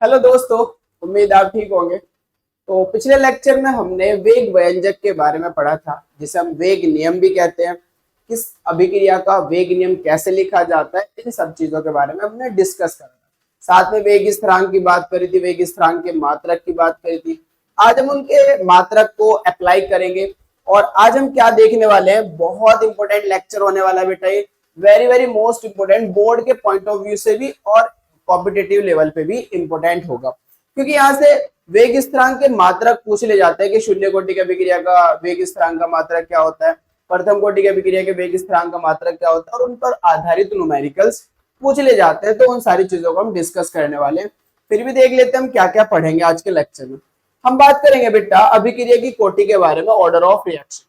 Hello दोस्तों, उम्मीद आप ठीक होंगे। तो पिछले लेक्चर में हमने वेग व्यंजक के बारे में पढ़ा था, जिसे हम वेग नियम भी कहते हैं। किस अभिक्रिया का वेग नियम कैसे लिखा जाता है, इन सब चीजों के बारे में हमने डिस्कस करा था। साथ में वेग स्थिरांक की बात करी थी, वेग स्थिरांक के मात्रक की बात करी थी। आज हम उनके मात्रक को अप्लाई करेंगे। और आज हम क्या देखने वाले हैं, बहुत इंपॉर्टेंट लेक्चर होने वाला है बेटा ये। Very very most important, board के पॉइंट ऑफ व्यू से भी और कॉम्पिटिटिव लेवल पे भी इंपॉर्टेंट होगा, क्योंकि यहाँ से वेग स्थिरांक के मात्रक पूछ ले जाते हैं कि शून्य कोटि की अभिक्रिया का वेग स्थिरांक का मात्रक क्या होता है, प्रथम कोटि की अभिक्रिया के वेग स्थिरांक का मात्रक क्या होता है, और उन पर आधारित न्यूमेरिकल्स पूछ ले जाते हैं। तो उन सारी चीजों को हम डिस्कस करने वाले हैं। फिर भी देख लेते हैं हम क्या क्या पढ़ेंगे आज के लेक्चर में। हम बात करेंगे बेटा अभिक्रिया की कोटि के बारे में, ऑर्डर ऑफ रिएक्शन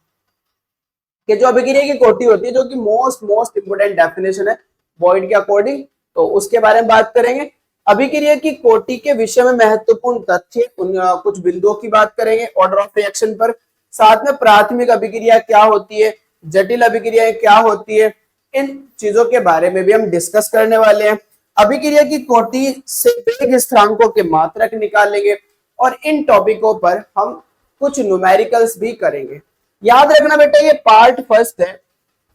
कि जो अभिक्रिया की कोटि होती है, जो कि मोस्ट इंपोर्टेंट डेफिनेशन है बॉयड के अकॉर्डिंग, तो उसके बारे में बात करेंगे। अभिक्रिया की कोटि के विषय में महत्वपूर्ण तथ्य, उन कुछ बिंदुओं की बात करेंगे ऑर्डर ऑफ रिएक्शन पर। साथ में प्राथमिक अभिक्रिया क्या होती है, जटिल अभिक्रियाएं क्या होती है, इन चीजों के बारे में भी हम डिस्कस करने वाले हैं। अभिक्रिया की कोटि से वेग स्थिरांकों के मात्रक निकालेंगे और इन टॉपिकों पर हम कुछ न्यूमेरिकल्स भी करेंगे। याद रखना बेटा, ये पार्ट फर्स्ट है।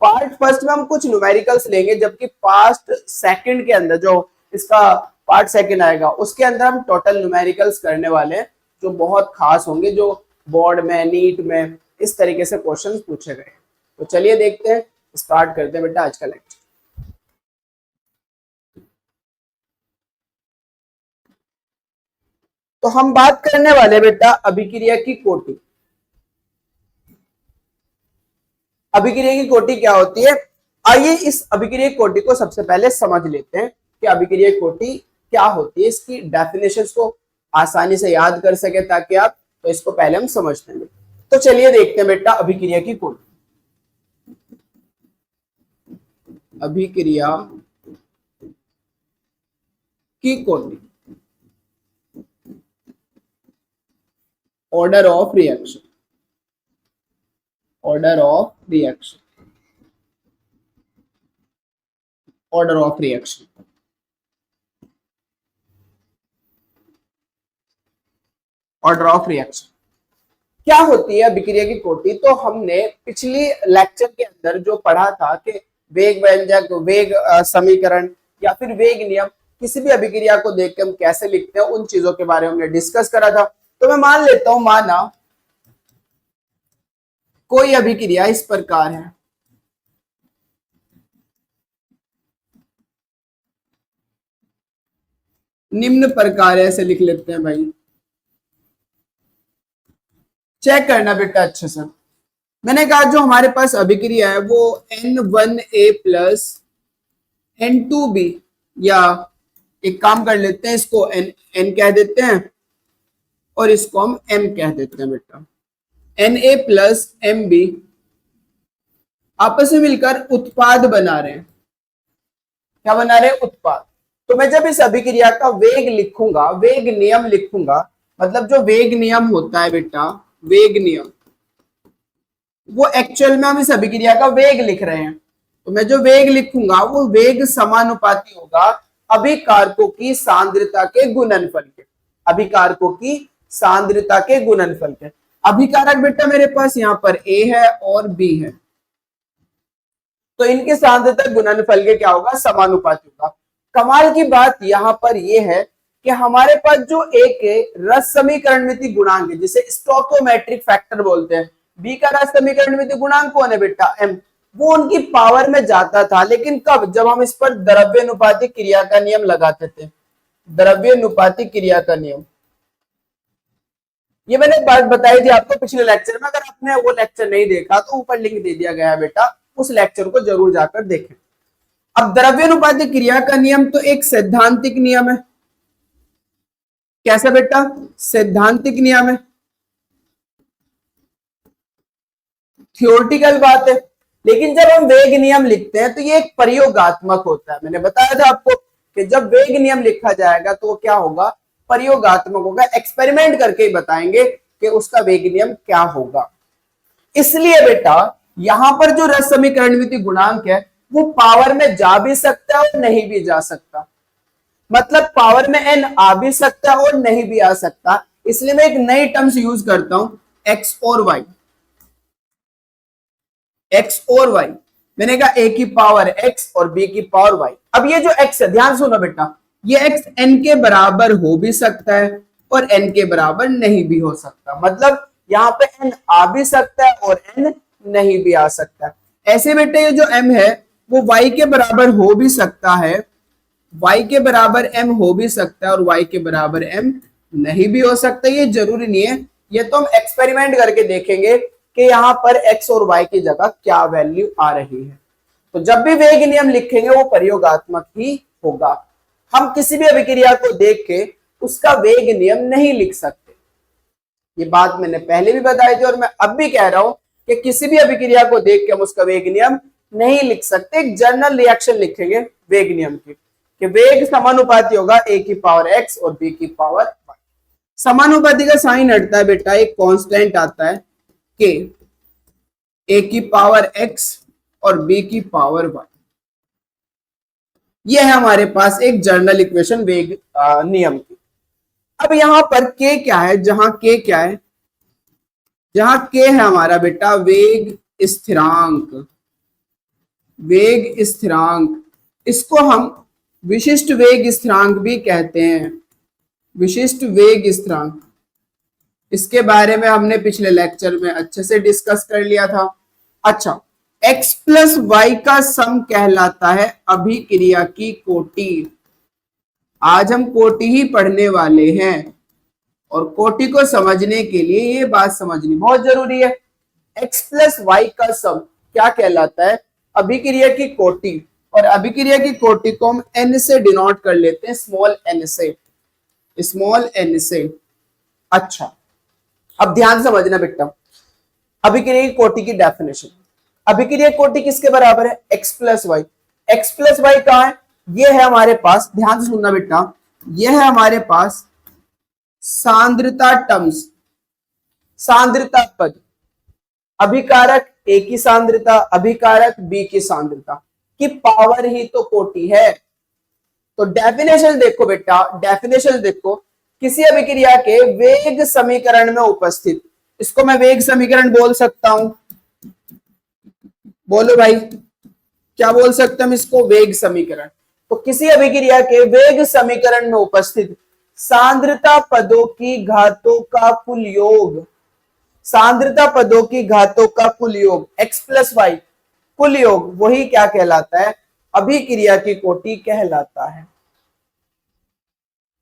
पार्ट फर्स्ट में हम कुछ न्यूमेरिकल्स लेंगे, जबकि पार्ट सेकंड के अंदर जो इसका पार्ट सेकंड आएगा उसके अंदर हम टोटल न्यूमेरिकल्स करने वाले हैं, जो बहुत खास होंगे, जो बोर्ड में नीट में इस तरीके से क्वेश्चंस पूछे गए। तो चलिए देखते हैं, स्टार्ट करते हैं बेटा आज का लेक्चर। तो हम बात करने वाले बेटा अभिक्रिया की कोटि। अभिक्रिया की कोटि क्या होती है, आइए इस अभिक्रिया कोटि को सबसे पहले समझ लेते हैं कि अभिक्रिया कोटि क्या होती है। इसकी डेफिनेशंस को आसानी से याद कर सके ताकि आप, तो इसको पहले हम समझते हैं। तो चलिए देखते हैं बेटा अभिक्रिया की कोटि। अभिक्रिया की कोटि, order of reaction, order of reaction, order of reaction, order of reaction क्या होती है अभिक्रिया की कोटि। तो हमने पिछली लेक्चर के अंदर जो पढ़ा था कि वेग व्यंजक, वेग समीकरण या फिर वेग नियम, किसी भी अभिक्रिया को देख के हम कैसे लिखते हैं, उन चीजों के बारे में हमने डिस्कस करा था। तो मैं मान लेता हूं, माना कोई अभिक्रिया इस प्रकार है, निम्न प्रकार, ऐसे लिख लेते हैं भाई, चेक करना बेटा अच्छे से। मैंने कहा जो हमारे पास अभिक्रिया है वो N1A प्लस N2B, या एक काम कर लेते हैं, इसको N कह देते हैं और इसको हम M कह देते हैं बेटा। Na प्लस MB आपस में मिलकर उत्पाद बना रहे हैं। क्या बना रहे हैं? उत्पाद। तो मैं जब इस अभिक्रिया का वेग लिखूंगा, वेग नियम लिखूंगा, मतलब जो वेग नियम होता है बेटा, वेग नियम, वो एक्चुअल में हम इस अभिक्रिया का वेग लिख रहे हैं। तो मैं जो वेग लिखूंगा वो वेग समानुपाती होगा अभिकारकों की सांद्रता के गुणनफल के, अभिकारकों की सांद्रता के गुणनफल के। अभिकारक बेटा मेरे पास यहाँ पर A है और B है, तो इनके सांद्रता गुणनफल के क्या होगा? समानुपाती होगा। कमाल की बात यहां पर यह है कि हमारे पास जो एक रस समीकरणमिति गुणांक है, जिसे स्टोइकोमेट्रिक फैक्टर बोलते हैं, बी का रस समीकरणमिति गुणांक कौन है बेटा? m, वो उनकी पावर में जाता था, लेकिन कब? जब हम इस पर द्रव्यानुपाती क्रिया का नियम लगाते थे, द्रव्यानुपाती क्रिया का नियम। ये मैंने बात बताई थी आपको पिछले लेक्चर में, अगर आपने वो लेक्चर नहीं देखा तो ऊपर लिंक दे दिया गया है बेटा, उस लेक्चर को जरूर जाकर देखें। अब द्रव्यानुपाती क्रिया का नियम तो एक सैद्धांतिक नियम है। कैसा बेटा? सैद्धांतिक नियम है, थियोरेटिकल बात है। लेकिन जब हम वेग नियम लिखते हैं तो ये एक प्रयोगात्मक होता है। मैंने बताया था आपको कि जब वेग नियम लिखा जाएगा तो वो क्या होगा? प्रयोगात्मक होगा। एक्सपेरिमेंट करके ही बताएंगे कि उसका वेग नियम क्या होगा। इसलिए बेटा यहां पर जो रस समीकरणमिति गुणांक है वो पावर में जा भी सकता है और नहीं भी जा सकता। मतलब पावर में n आ भी सकता है और नहीं भी आ सकता, इसलिए मैं एक नई टर्म्स यूज करता हूं, x और y। x और y, मैंने कहा a की पावर x और b की पावर y। अब ये जो x है, ध्यान सुनो बेटा, ये x n के बराबर हो भी सकता है और n के बराबर नहीं भी हो सकता, मतलब यहाँ पे n आ भी सकता है और n नहीं भी आ सकता है। ऐसे बेटे ये जो m है वो y के बराबर हो भी सकता है, y के बराबर m हो भी सकता है और y के बराबर m नहीं भी हो सकता, ये जरूरी नहीं है, ये तो हम एक्सपेरिमेंट करके देखेंगे कि यहाँ पर x और y की जगह क्या वैल्यू आ रही है। तो जब भी वेग नियम लिखेंगे वो प्रयोगात्मक ही होगा, हम किसी भी अभिक्रिया को देख के उसका वेग नियम नहीं लिख सकते, ये बात मैंने पहले भी बताई थी और मैं अब भी कह रहा हूं कि किसी भी अभिक्रिया को देख के हम उसका वेग नियम नहीं लिख सकते, एक जनरल रिएक्शन लिखेंगे वेग नियम की कि वेग समानुपाती होगा a की पावर x और b की पावर y। समानुपाती का साइन हटता है बेटा, एक कांस्टेंट आता है k, a की पावर x और b की पावर y। यह है हमारे पास एक जनरल इक्वेशन वेग नियम की। अब यहां पर k क्या है, जहां k क्या है, जहां k है हमारा बेटा वेग स्थिरांक, वेग स्थिरांक, इसको हम विशिष्ट वेग स्थिरांक भी कहते हैं, विशिष्ट वेग स्थिरांक। इसके बारे में हमने पिछले लेक्चर में अच्छे से डिस्कस कर लिया था। अच्छा, x प्लस वाई का सम कहलाता है अभिक्रिया की कोटि। आज हम कोटि ही पढ़ने वाले हैं और कोटि को समझने के लिए ये बात समझनी बहुत जरूरी है। x प्लस वाई का सम क्या कहलाता है, अभिक्रिया की कोटि, और अभिक्रिया की कोटि को हम n से डिनोट कर लेते हैं, स्मॉल n से, स्मॉल n से। अच्छा, अब ध्यान समझना बेटा, अभिक्रिया की कोटि की डेफिनेशन, अभिक्रिया कोटि किसके बराबर है, x plus y. X plus y कहां है, ये है हमारे पास, ध्यान से सुनना बेटा, ये है हमारे पास सांद्रता टर्म्स, सांद्रता पद, अभिकारक a की सांद्रता, अभिकारक b की सांद्रता की पावर ही तो कोटि है। तो डेफिनेशन देखो बेटा, डेफिनेशन देखो, किसी अभिक्रिया के वेग समीकरण में उपस्थित, इसको मैं वेग समीकरण बोल सकता हूं, बोलो भाई क्या बोल सकते हम इसको, वेग समीकरण। तो किसी अभिक्रिया के वेग समीकरण में उपस्थित सांद्रता पदों की घातों का कुल योग, सांद्रता पदों की घातों का कुल योग x प्लस वाई, कुल योग, वही क्या कहलाता है, अभिक्रिया की कोटि कहलाता है।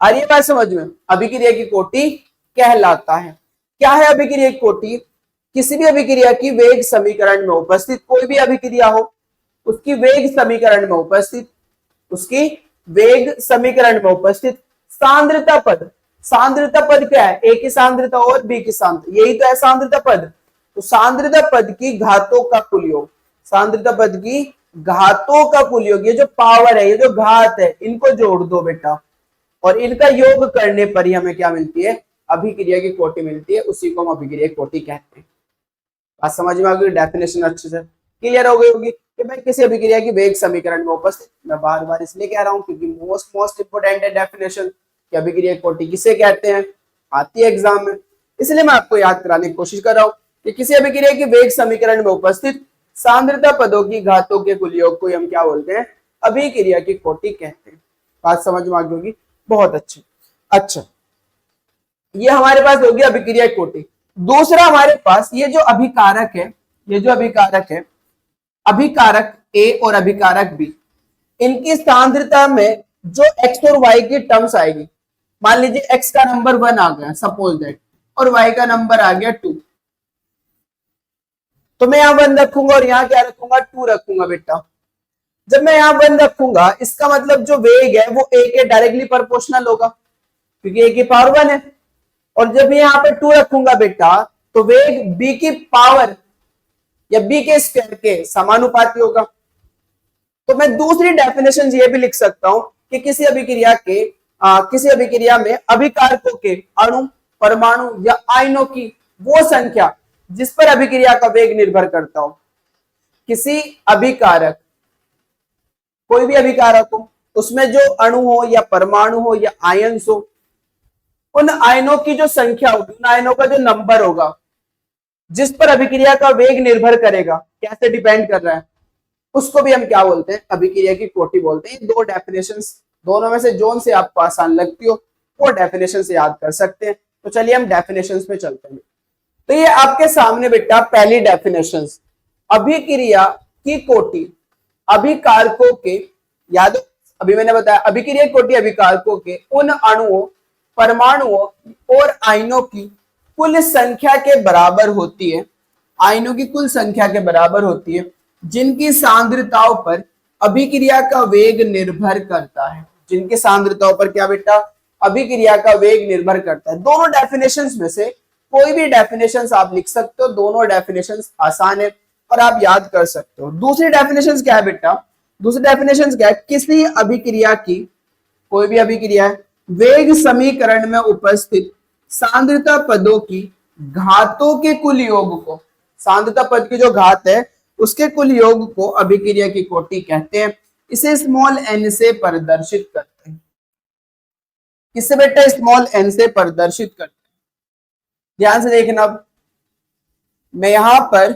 आ रही है बात समझ में, अभिक्रिया की कोटि कहलाता है। क्या है अभिक्रिया की कोटि, किसी भी अभिक्रिया की वेग समीकरण में उपस्थित कोई भी अभिक्रिया हो, उसकी वेग समीकरण में उपस्थित, उसकी वेग समीकरण में उपस्थित सांद्रता पद, सांद्रता पद क्या है, a की सांद्रता और b की सांद्रता, यही तो है सांद्रता पद। तो सांद्रता पद की घातों का कुल योग, सांद्रता पद की घातों का कुल योग, ये जो पावर है, ये जो घात है, इनको जोड़ दो बेटा और इनका योग करने पर ही हमें क्या मिलती है, अभिक्रिया की कोटि मिलती है, उसी को हम अभिक्रिया की कोटि कहते हैं। बात समझ में आ गई, डेफिनेशन अच्छे से क्लियर हो गई होगी कि भाई किसी अभिक्रिया की वेग समीकरण में उपस्थित, मैं बार बार इसलिए कह रहा हूं क्योंकि मोस्ट इंपोर्टेंट है डेफिनेशन कि अभिक्रिया की कोटि किसे कहते हैं, आती है एग्जाम में, इसलिए मैं आपको याद कराने की कोशिश कर रहा हूं कि किसी अभिक्रिया की वेग समीकरण में उपस्थित सांद्रता पदों की घातों के कुल योग को हम क्या बोलते हैं, अभिक्रिया की कोटि कहते हैं। बात समझ में आ गई होगी, बहुत अच्छी। अच्छा, ये हमारे पास होगी अभिक्रिया की कोटि। दूसरा हमारे पास ये जो अभिकारक है, ये जो अभिकारक है, अभिकारक A और अभिकारक B, इनकी सांद्रता में जो x और y की टर्म्स आएगी, मान लीजिए x का नंबर 1 आ गया सपोज दैट, और y का नंबर आ गया 2, तो मैं यहां 1 रखूंगा और यहां क्या रखूंगा, 2 रखूंगा बेटा। जब मैं यहां 1 रखूंगा, इसका मतलब जो वेग है वो a के डायरेक्टली प्रोपोर्शनल होगा क्योंकि a की पावर 1 है, और जब यहां पे 2 रखूंगा बेटा तो वेग b की पावर या b के स्क्वायर के समानुपाती होगा। तो मैं दूसरी डेफिनेशन ये भी लिख सकता हूं कि किसी अभिक्रिया के किसी अभिक्रिया में अभिकारकों के अणु, परमाणु या आयनों की वो संख्या जिस पर अभिक्रिया का वेग निर्भर करता हो, किसी अभिकारक, कोई भी अभिकारक हो, उसमें जो अणु हो या परमाणु हो या आयन्स हो, उन आयनों की जो संख्या होगी, उन आयनों का जो नंबर होगा, जिस पर अभिक्रिया का वेग निर्भर करेगा, कैसे डिपेंड कर रहा है, उसको भी हम क्या बोलते हैं, अभिक्रिया की कोटि बोलते हैं। दो डेफिनेशंस, दोनों में से जोन से आपको आसान लगती हो वो डेफिनेशन से याद कर सकते हैं। तो चलिए हम डेफिनेशंस पे चलते हैं। तो ये आपके सामने बेटा पहली डेफिनेशंस, अभिक्रिया की कोटि अभिकारकों के, याद अभी मैंने बताया अभिक्रिया की कोटि अभिकारकों के उन अणुओं, परमाणुओं और आयनों की कुल संख्या के बराबर होती है, आयनों की कुल संख्या के बराबर होती है, जिनकी सांद्रताओं पर अभिक्रिया का वेग निर्भर करता है। जिनकी सांद्रताओं पर क्या बेटा, अभिक्रिया का वेग निर्भर करता है। दोनों डेफिनेशंस में से कोई भी डेफिनेशंस आप लिख सकते हो, दोनों डेफिनेशंस आसान है और आप याद कर सकते हो। दूसरी डेफिनेशंस क्या है बेटा, दूसरी डेफिनेशंस क्या है, किसी अभिक्रिया की, कोई भी अभिक्रिया है, वेग समीकरण में उपस्थित सांद्रता पदों की घातों के कुल योग को, सांद्रता पद की जो घात है उसके कुल योग को अभिक्रिया की कोटि कहते हैं। इसे स्मॉल एन से प्रदर्शित करते हैं। किससे बेटा, स्मॉल एन से प्रदर्शित करते हैं। ध्यान से देखना, अब मैं यहां पर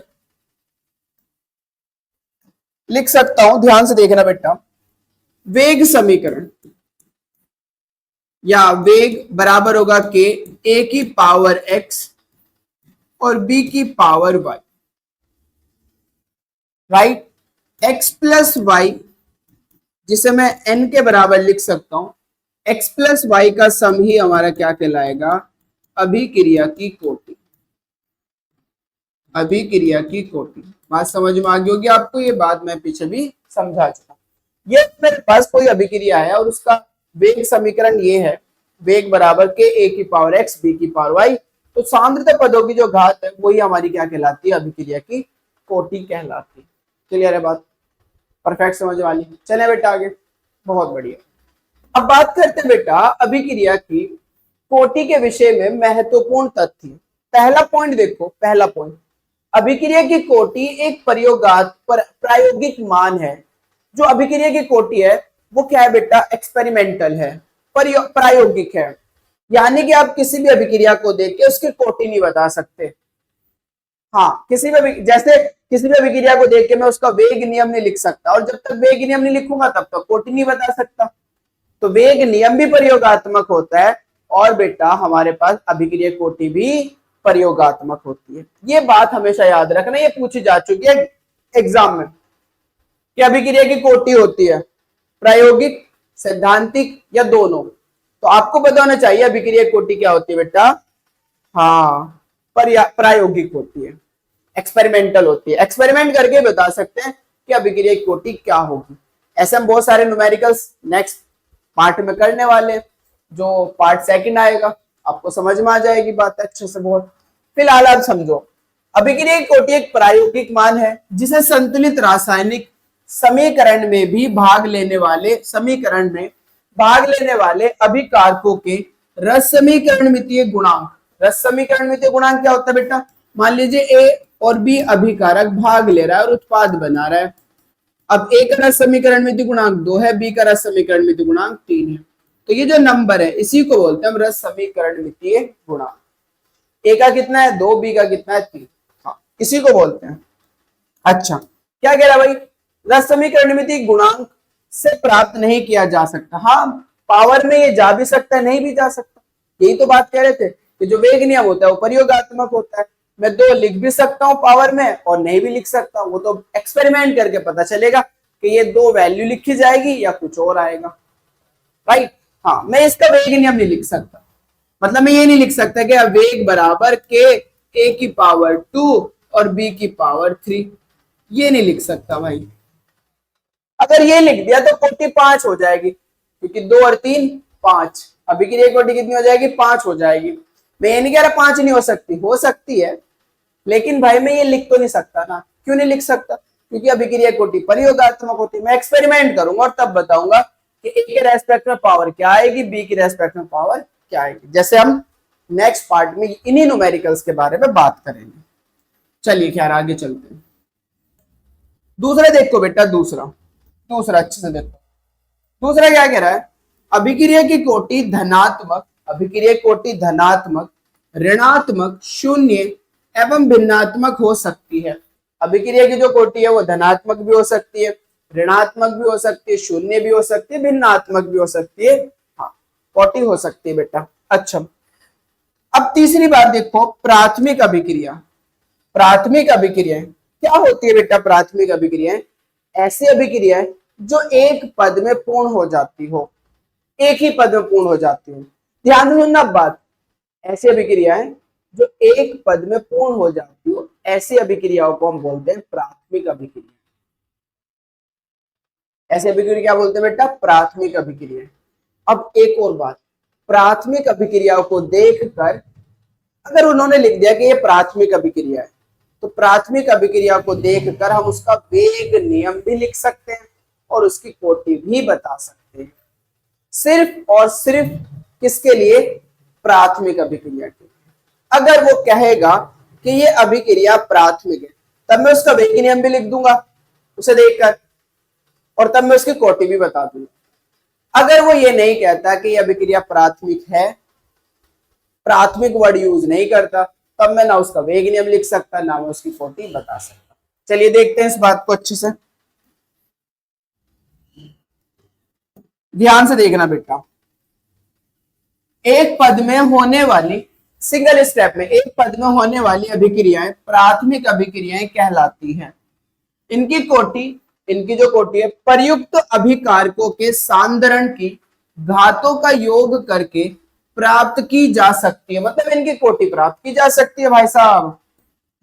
लिख सकता हूं, ध्यान से देखना बेटा, वेग समीकरण या वेग बराबर होगा के ए की पावर एक्स और बी की power y, right. X plus y जिसे मैं एन के बराबर लिख सकता हूं, एक्स प्लस वाई का सम ही हमारा क्या कहलाएगा, अभिक्रिया की कोटि। अभिक्रिया की कोटि, बात समझ में आ गई होगी आपको, ये बात मैं पीछे भी समझा चुका। ये मेरे पास कोई अभिक्रिया है और उसका वेग समीकरण ये है, वेग बराबर के ए की पावर एक्स बी की पावर वाई, तो सांद्रता पदों की जो घात है वही हमारी क्या कहलाती है, अभिक्रिया की कोटि कहलाती है। क्लियर है बात, परफेक्ट समझ वाली। चले बेटा आगे, बहुत बढ़िया। अब बात करते हैं बेटा अभिक्रिया की कोटि के विषय में महत्वपूर्ण तथ्य। पहला पॉइंट देखो, पहला पॉइंट, अभिक्रिया की कोटि एक प्रायोगिक मान है। जो अभिक्रिया की कोटि है वो क्या है बेटा, एक्सपेरिमेंटल है, प्रायोगिक है। यानी कि आप किसी भी अभिक्रिया को देख के उसकी कोटि नहीं बता सकते। हाँ, किसी भी, जैसे किसी भी अभिक्रिया को देख के मैं उसका वेग नियम नहीं लिख सकता, और जब तक वेग नियम नहीं लिखूंगा तब तक कोटि नहीं बता सकता। तो वेग नियम भी प्रयोगात्मक होता है और बेटा हमारे पास अभिक्रिया कोटि भी प्रयोगात्मक होती है। ये बात हमेशा याद रखना, ये पूछी जा चुकी है एग्जाम में कि अभिक्रिया की कोटि होती है प्रायोगिक, सैद्धांतिक या दोनों। तो आपको पता होना चाहिए अभिक्रिया कोटि क्या होती है बेटा, हाँ प्रायोगिक होती है, एक्सपेरिमेंटल होती है। एक्सपेरिमेंट करके बता सकते हैं कि अभिक्रिया की कोटि क्या होगी। ऐसे हम बहुत सारे न्यूमेरिकल्स नेक्स्ट पार्ट में करने वाले, जो पार्ट सेकंड आएगा आपको समझ में आ जाएगी बात अच्छे से बहुत। फिलहाल आप समझो, अभिक्रिया की कोटि एक प्रायोगिक मान है जिसे संतुलित रासायनिक समीकरण में भाग लेने वाले अभिकारकों के रस समीकरण मितीय गुणांक, रस समीकरण मितीय गुणांक क्या होता है बेटा, मान लीजिए ए और बी अभिकारक भाग ले रहा है और उत्पाद बना रहा है। अब ए का रस समीकरण मितीय गुणांक 2 है, बी का रस समीकरण मितीय गुणांक 3 है। तो ये जो नंबर है इसी को बोलते हैं हम रस समीकरण मितीय गुणांक। ए का कितना है 2, बी का कितना है 3, हाँ इसी को बोलते हैं। अच्छा, क्या कह रहा भाई, रस समीकरण मितीय गुणांक से प्राप्त नहीं किया जा सकता। हाँ, पावर में ये जा भी सकता है, नहीं भी जा सकता। यही तो बात कह रहे थे कि जो वेग नियम होता है वो प्रयोगात्मक होता है। मैं 2 लिख भी सकता हूँ पावर में और नहीं भी लिख सकता, वो तो एक्सपेरिमेंट करके पता चलेगा कि ये 2 वैल्यू लिखी जाएगी या कुछ और आएगा, राइट। हाँ, मैं इसका वेग नियम नहीं लिख सकता, मतलब मैं ये नहीं लिख सकता कि वेग बराबर के ए की पावर 2 और बी की पावर 3, ये नहीं लिख सकता भाई। अगर ये लिख दिया तो कोटि 5 हो जाएगी, क्योंकि 2 और 3 5, अभिक्रिया की कोटि कितनी हो जाएगी, 5 हो जाएगी। मैं ये नहीं कह रहा 5 नहीं हो सकती है, लेकिन भाई मैं ये लिख तो नहीं सकता ना। क्यों नहीं लिख सकता, क्योंकि अभिक्रिया कोटि प्रयोगात्मक होती है। मैं एक्सपेरिमेंट करूंगा और तब बताऊंगा कि ए के रेस्पेक्ट में पावर क्या आएगी, बी के रेस्पेक्ट में पावर क्या आएगी, जैसे हम नेक्स्ट पार्ट में इन्हीं न्यूमेरिकल्स के बारे में बात करेंगे। चलिए खैर आगे चलते हैं। दूसरा देखो बेटा, दूसरा अच्छे से देखो, दूसरा क्या कह रहा है, अभिक्रिया की कोटि धनात्मक, अभिक्रिया की कोटि धनात्मक, ऋणात्मक, शून्य एवं भिन्नात्मक हो सकती है। अभिक्रिया की जो कोटि है वो धनात्मक भी हो सकती है, ऋणात्मक भी हो सकती है, शून्य भी हो सकती है, भिन्नात्मक भी हो सकती है। हाँ, कोटि हो सकती है बेटा। अच्छा, अब तीसरी बात देखो, प्राथमिक अभिक्रिया। प्राथमिक अभिक्रियाएं क्या होती है बेटा? प्राथमिक अभिक्रियाएं ऐसी अभिक्रियाएं जो एक पद में पूर्ण हो जाती हो, एक ही पद में पूर्ण हो जाती हो। ध्यान से सुनना बात, ऐसी अभिक्रियाएं जो एक पद में पूर्ण हो जाती हो, ऐसी अभिक्रियाओं को हम बोलते हैं प्राथमिक अभिक्रिया। ऐसी अभिक्रिया क्या बोलते हैं बेटा? प्राथमिक अभिक्रिया। अब एक और बात, प्राथमिक अभिक्रियाओं को देखकर अगर उन्होंने लिख दिया कि ये प्राथमिक अभिक्रिया है, तो प्राथमिक अभिक्रिया को देखकर हम उसका वेग नियम भी लिख सकते हैं और उसकी कोटि भी बता सकते हैं, सिर्फ और सिर्फ किसके लिए? प्राथमिक अभिक्रिया के। अगर वो कहेगा कि ये अभिक्रिया प्राथमिक है, तब मैं उसका वेग नियम भी लिख दूंगा उसे देखकर, और तब मैं उसकी कोटि भी बता दूंगा। अगर वो ये नहीं कहता कि ये अभिक्रिया प्राथमिक है, प्राथमिक वर्ड यूज नहीं करता, तब मैं ना उसका वेग नियम लिख सकता, ना मैं उसकी कोटि बता सकता। चलिए देखते हैं इस बात को अच्छे से, ध्यान से देखना बेटा। एक पद में होने वाली, सिंगल स्टेप में एक पद में होने वाली अभिक्रियाएं प्राथमिक अभिक्रियाएं कहलाती हैं। इनकी कोटि, इनकी जो कोटि है, प्रयुक्त अभिकारकों के सांद्रण की घातों का योग करके प्राप्त की जा सकती है। मतलब इनकी कोटि प्राप्त की जा सकती है भाई साहब,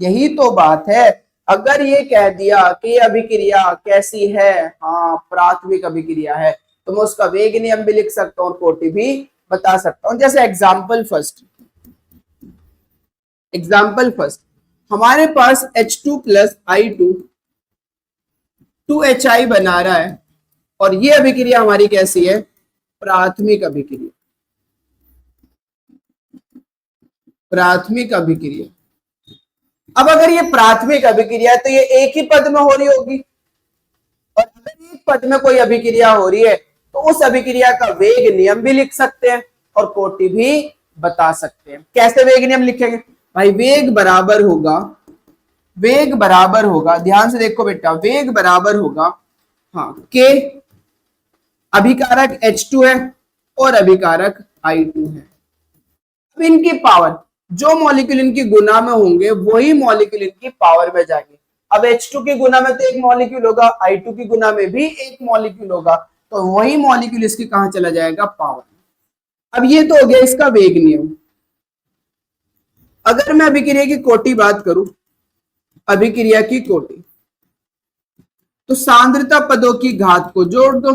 यही तो बात है। अगर ये कह दिया कि ये अभिक्रिया कैसी है, हाँ प्राथमिक अभिक्रिया है, तो मैं उसका वेग नियम भी लिख सकता हूँ और कोटि भी बता सकता हूं। जैसे एग्जाम्पल फर्स्ट, एग्जाम्पल फर्स्ट, हमारे पास H2 प्लस I2 2HI बना रहा है, और ये अभिक्रिया हमारी कैसी है? प्राथमिक अभिक्रिया। प्राथमिक अभिक्रिया। अब अगर ये प्राथमिक अभिक्रिया है तो ये एक ही पद में हो रही होगी, और अगर एक पद में कोई अभिक्रिया हो रही है तो उस अभिक्रिया का वेग नियम भी लिख सकते हैं और कोटि भी बता सकते हैं। कैसे वेग नियम लिखेंगे भाई? वेग बराबर होगा, वेग बराबर होगा, ध्यान से देखो बेटा, वेग बराबर होगा, हाँ, के अभिकारक H2 है और अभिकारक I2 है। अब इनकी पावर, जो मॉलिक्यूल इनकी गुना में होंगे वही मॉलिक्यूल इनकी पावर में जाएंगे। अब H2 की गुना में तो एक मॉलिक्यूल होगा, I2 की गुना में भी एक मॉलिक्यूल होगा, तो वही मॉलिक्यूल इसकी कहां चला जाएगा? पावर में। अब ये तो हो गया इसका वेग नियम। अगर मैं अभिक्रिया की कोटि बात करूं, अभिक्रिया की कोटि, तो सांद्रता पदों की घात को जोड़ दो।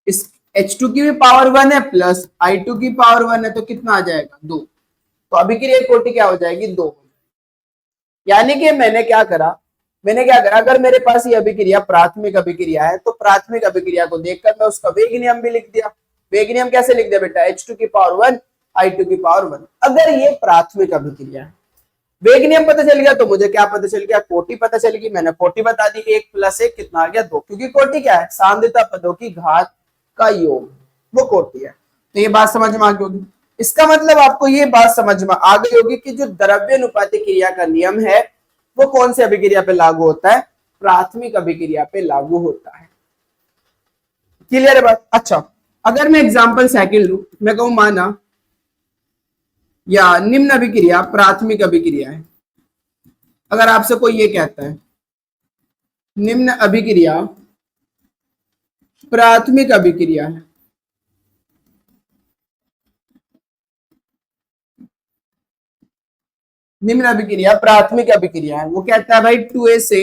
इस H2 की भी पावर 1 है प्लस I2 की पावर 1 है, तो कितना आ जाएगा? 2। तो अभिक्रिया की कोटि क्या हो जाएगी? 2। यानी कि मैंने क्या करा, अगर मेरे पास ये अभिक्रिया प्राथमिक अभिक्रिया है, तो प्राथमिक अभिक्रिया को देखकर मैं उसका वेग नियम भी लिख दिया। वेग नियम कैसे लिख दिया बेटा? H2 की पावर 1 I2 की पावर 1। अगर ये प्राथमिक अभिक्रिया है, वेग नियम पता चल गया, तो मुझे क्या पता चल गया? कोटि पता चल गई। मैंने कोटि बता दी, 1 प्लस 1 कितना आ गया? 2, क्योंकि कोटि क्या है? सांद्रता पदों की घात का योग, वो कोटि है। तो ये बात समझ में आ गई होगी। इसका मतलब आपको ये बात समझ में आ गई होगी कि जो द्रव्यानुपाती क्रिया का नियम है वो कौन सी अभिक्रिया पे लागू होता है? प्राथमिक अभिक्रिया पे लागू होता है। क्लियर है बात? अच्छा, अगर मैं एग्जांपल सेकंड लूं, मैं कहूं माना या निम्न अभिक्रिया प्राथमिक अभिक्रिया है। अगर आपसे कोई ये कहता है निम्न अभिक्रिया प्राथमिक अभिक्रिया है, निम्न अभिक्रिया प्राथमिक अभिक्रिया है, वो कहता है भाई 2A से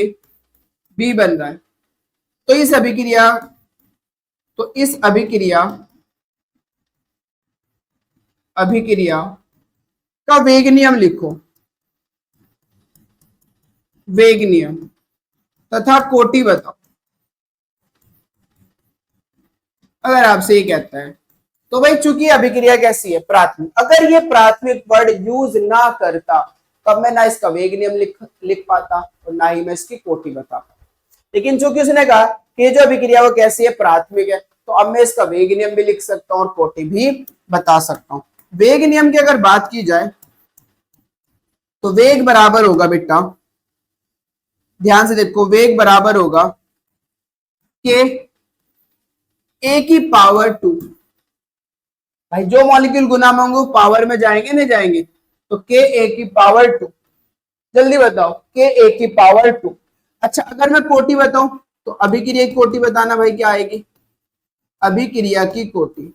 B बन रहा है, तो इस अभिक्रिया का वेग नियम लिखो, वेग नियम तथा कोटि बताओ। अगर आपसे ये कहता है, तो भाई चूंकि अभिक्रिया कैसी है? प्राथमिक। अगर ये प्राथमिक वर्ड यूज ना करता, तब मैं ना इसका वेग नियम लिख पाता और ना ही मैं इसकी कोटि बता पाता। लेकिन चूंकि उसने कहा कि जो अभिक्रिया वो कैसी है? प्राथमिक है, तो अब मैं इसका वेग नियम भी लिख सकता हूँ और कोटि भी बता सकता हूँ। वेग नियम की अगर बात की जाए तो वेग बराबर होगा बेटा, ध्यान से देखो, वेग बराबर होगा के ए की पावर 2। भाई जो मॉलिक्यूल गुना में होंगे वो पावर में जाएंगे नहीं जाएंगे, तो के ए की पावर 2। जल्दी बताओ, के ए की पावर 2। अच्छा अगर मैं कोटि बताऊं तो अभिक्रिया की कोटि बताना भाई, क्या आएगी? अभिक्रिया की कोटि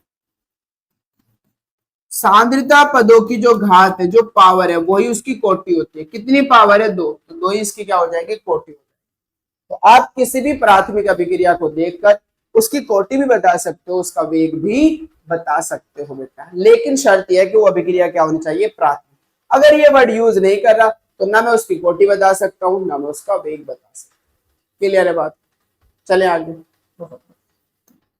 सांद्रता पदों की जो घात है, जो पावर है, वही उसकी कोटि होती है। कितनी पावर है? 2, तो 2 ही इसकी क्या हो जाएगी? कोटि हो जाएगी। तो आप किसी भी प्राथमिक अभिक्रिया को देखकर उसकी कोटि भी बता सकते हो, उसका वेग भी बता सकते हो बेटा, लेकिन शर्त यह है कि वो अभिक्रिया क्या होनी चाहिए? प्राथमिक। अगर ये वर्ड यूज नहीं कर रहा तो ना मैं उसकी कोटि बता सकता हूं, ना मैं उसका वेग बता सकता हूं। क्लियर है बात? चले आगे।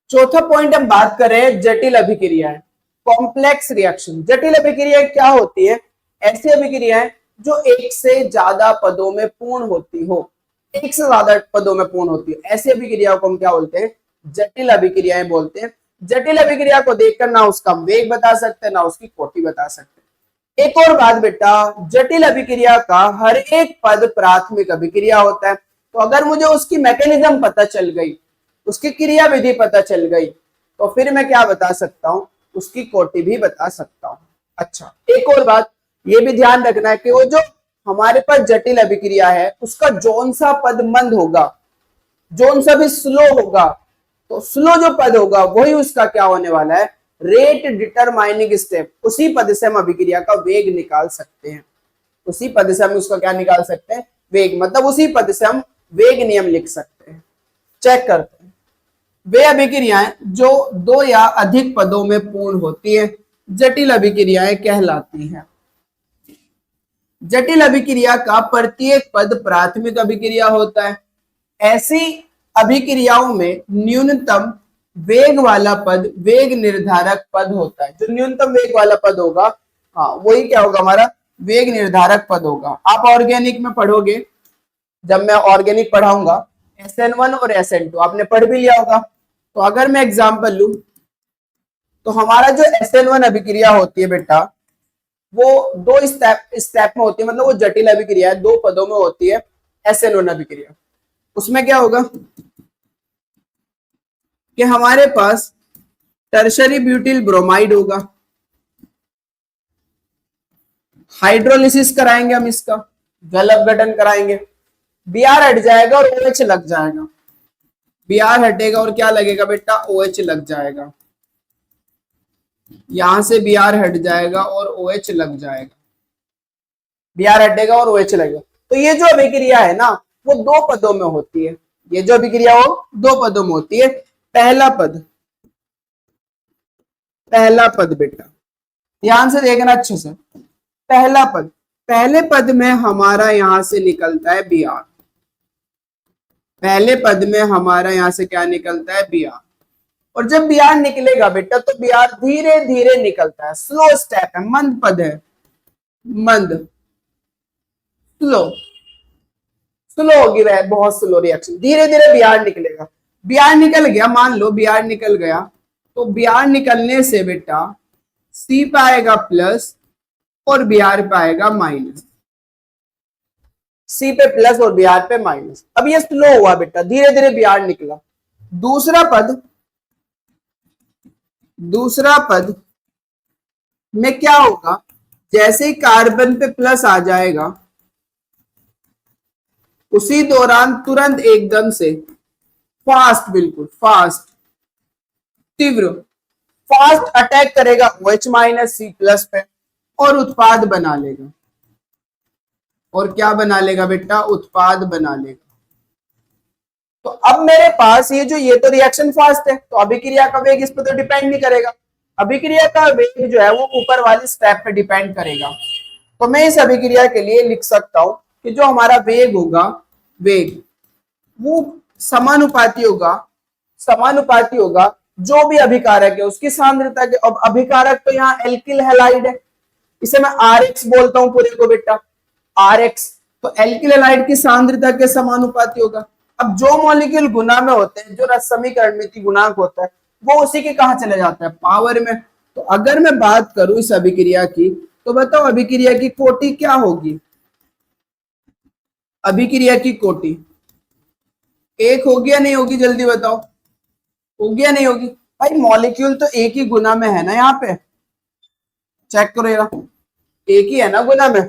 चौथा पॉइंट हम बात कर रहे हैं जटिल अभिक्रियाएं, कॉम्प्लेक्स रिएक्शन। जटिल अभिक्रिया क्या होती है? ऐसी अभिक्रियाएं जो एक से ज्यादा पदों में पूर्ण होती हो, एक से ज्यादा पदों में पूर्ण होती है, ऐसी अभिक्रियाओं को हम क्या बोलते हैं? जटिल अभिक्रियाएं बोलते हैं। जटिल अभिक्रिया को देखकर ना उसका वेग बता सकते, ना उसकी कोटि बता सकते। एक और बात बेटा, जटिल अभिक्रिया का हर एक पद प्राथमिक अभिक्रिया होता है। तो अगर मुझे उसकी मैकेनिज्म पता चल गई, उसकी क्रिया विधि पता चल गई, तो फिर मैं क्या बता सकता हूं? उसकी कोटि भी बता सकता हूं। अच्छा एक और बात ये भी ध्यान रखना है कि वो जो हमारे पास जटिल अभिक्रिया है उसका जौन सा पद मंद होगा, जौन सा भी स्लो होगा, तो स्लो जो पद होगा वही उसका क्या होने वाला है? Rate determining step. उसी पद से हम अभिक्रिया का वेग निकाल सकते हैं, उसी पद से हम उसका क्या निकाल सकते हैं? वेग। मतलब उसी पद से हम वेग नियम लिख सकते हैं। चेक करते हैं, वे अभिक्रियाएं जो 2 या अधिक पदों में पूर्ण होती है जटिल अभिक्रियाएं कहलाती हैं। जटिल अभिक्रिया का प्रत्येक पद प्राथमिक अभिक्रिया होता है। ऐसी अभिक्रियाओं में न्यूनतम वेग वाला पद वेग निर्धारक पद होता है। जो न्यूनतम वेग वाला पद होगा, हाँ वही क्या होगा? हमारा वेग निर्धारक पद होगा। आप ऑर्गेनिक में पढ़ोगे, जब मैं ऑर्गेनिक पढ़ाऊंगा, SN1 और SN2 आपने पढ़ भी लिया होगा। तो अगर मैं एग्जांपल लूं तो हमारा जो SN1 अभिक्रिया होती है बेटा, वो 2 स्टेप में होती है, मतलब वो जटिल अभिक्रिया है, 2 पदों में होती है SN1 अभिक्रिया। उसमें क्या होगा कि हमारे पास टर्शरी ब्यूटिल ब्रोमाइड होगा, हाइड्रोलिसिस कराएंगे हम, इसका जल अपघटन कराएंगे, Br हट जाएगा और OH लग जाएगा। Br हटेगा और क्या लगेगा बेटा? OH लग जाएगा। यहां से Br हट जाएगा और OH लग जाएगा। Br हटेगा और OH लगेगा। तो ये जो अभिक्रिया है ना, वो 2 पदों में होती है। ये जो अभिक्रिया वो 2 पदों में होती है। पहला पद बेटा ध्यान से देखना अच्छे से। पहला पद, पहले पद में हमारा यहां से निकलता है Br। पहले पद में हमारा यहां से क्या निकलता है? Br। और जब Br निकलेगा बेटा तो Br धीरे धीरे निकलता है, स्लो स्टेप है, मंद पद है, मंद, स्लो, स्लो होगी वह, बहुत स्लो रिएक्शन, धीरे धीरे Br निकलेगा। Br निकल गया, मान लो Br निकल गया, तो Br निकलने से बेटा C पे आएगा प्लस और Br पे आएगा माइनस। C पे प्लस और Br पे माइनस। अब ये स्लो हुआ बेटा, धीरे धीरे Br निकला। दूसरा पद में क्या होगा? जैसे ही कार्बन पे प्लस आ जाएगा उसी दौरान तुरंत एकदम से फास्ट, बिल्कुल फास्ट, तीव्र, फास्ट अटैक करेगा OH माइनस C प्लस पे और उत्पाद बना लेगा। और क्या बना लेगा बेटा? उत्पाद बना लेगा। तो अब मेरे पास ये तो रिएक्शन फास्ट है, तो अभिक्रिया का वेग इस पर तो डिपेंड नहीं करेगा। अभिक्रिया का वेग जो है वो ऊपर वाली स्टेप पे डिपेंड करेगा। तो मैं इस अभिक्रिया के लिए लिख सकता हूं कि जो हमारा वेग होगा, वेग वो समानुपाती होगा जो भी अभिकारक है उसकी सांद्रता के। अब अभिकारक तो यहाँ एल्किल हैलाइड है, इसे मैं RX बोलता हूं पूरे को बेटा, RX। तो एल्किल हैलाइड की सांद्रता के समानुपाती होगा। अब जो मॉलिक्यूल गुना में होते हैं, जो रस समीकरण में गुणांक होता है, वो उसी के कहा चले जाता है, पावर में। तो अगर मैं बात करूं इस अभिक्रिया की, तो बताओ अभिक्रिया की कोटि क्या होगी? अभिक्रिया की कोटि एक होगी या नहीं होगी, जल्दी बताओ, होगी या नहीं होगी? भाई मॉलिक्यूल तो एक ही गुना में है ना, यहाँ पे चेक करो यार, एक ही है ना गुना में,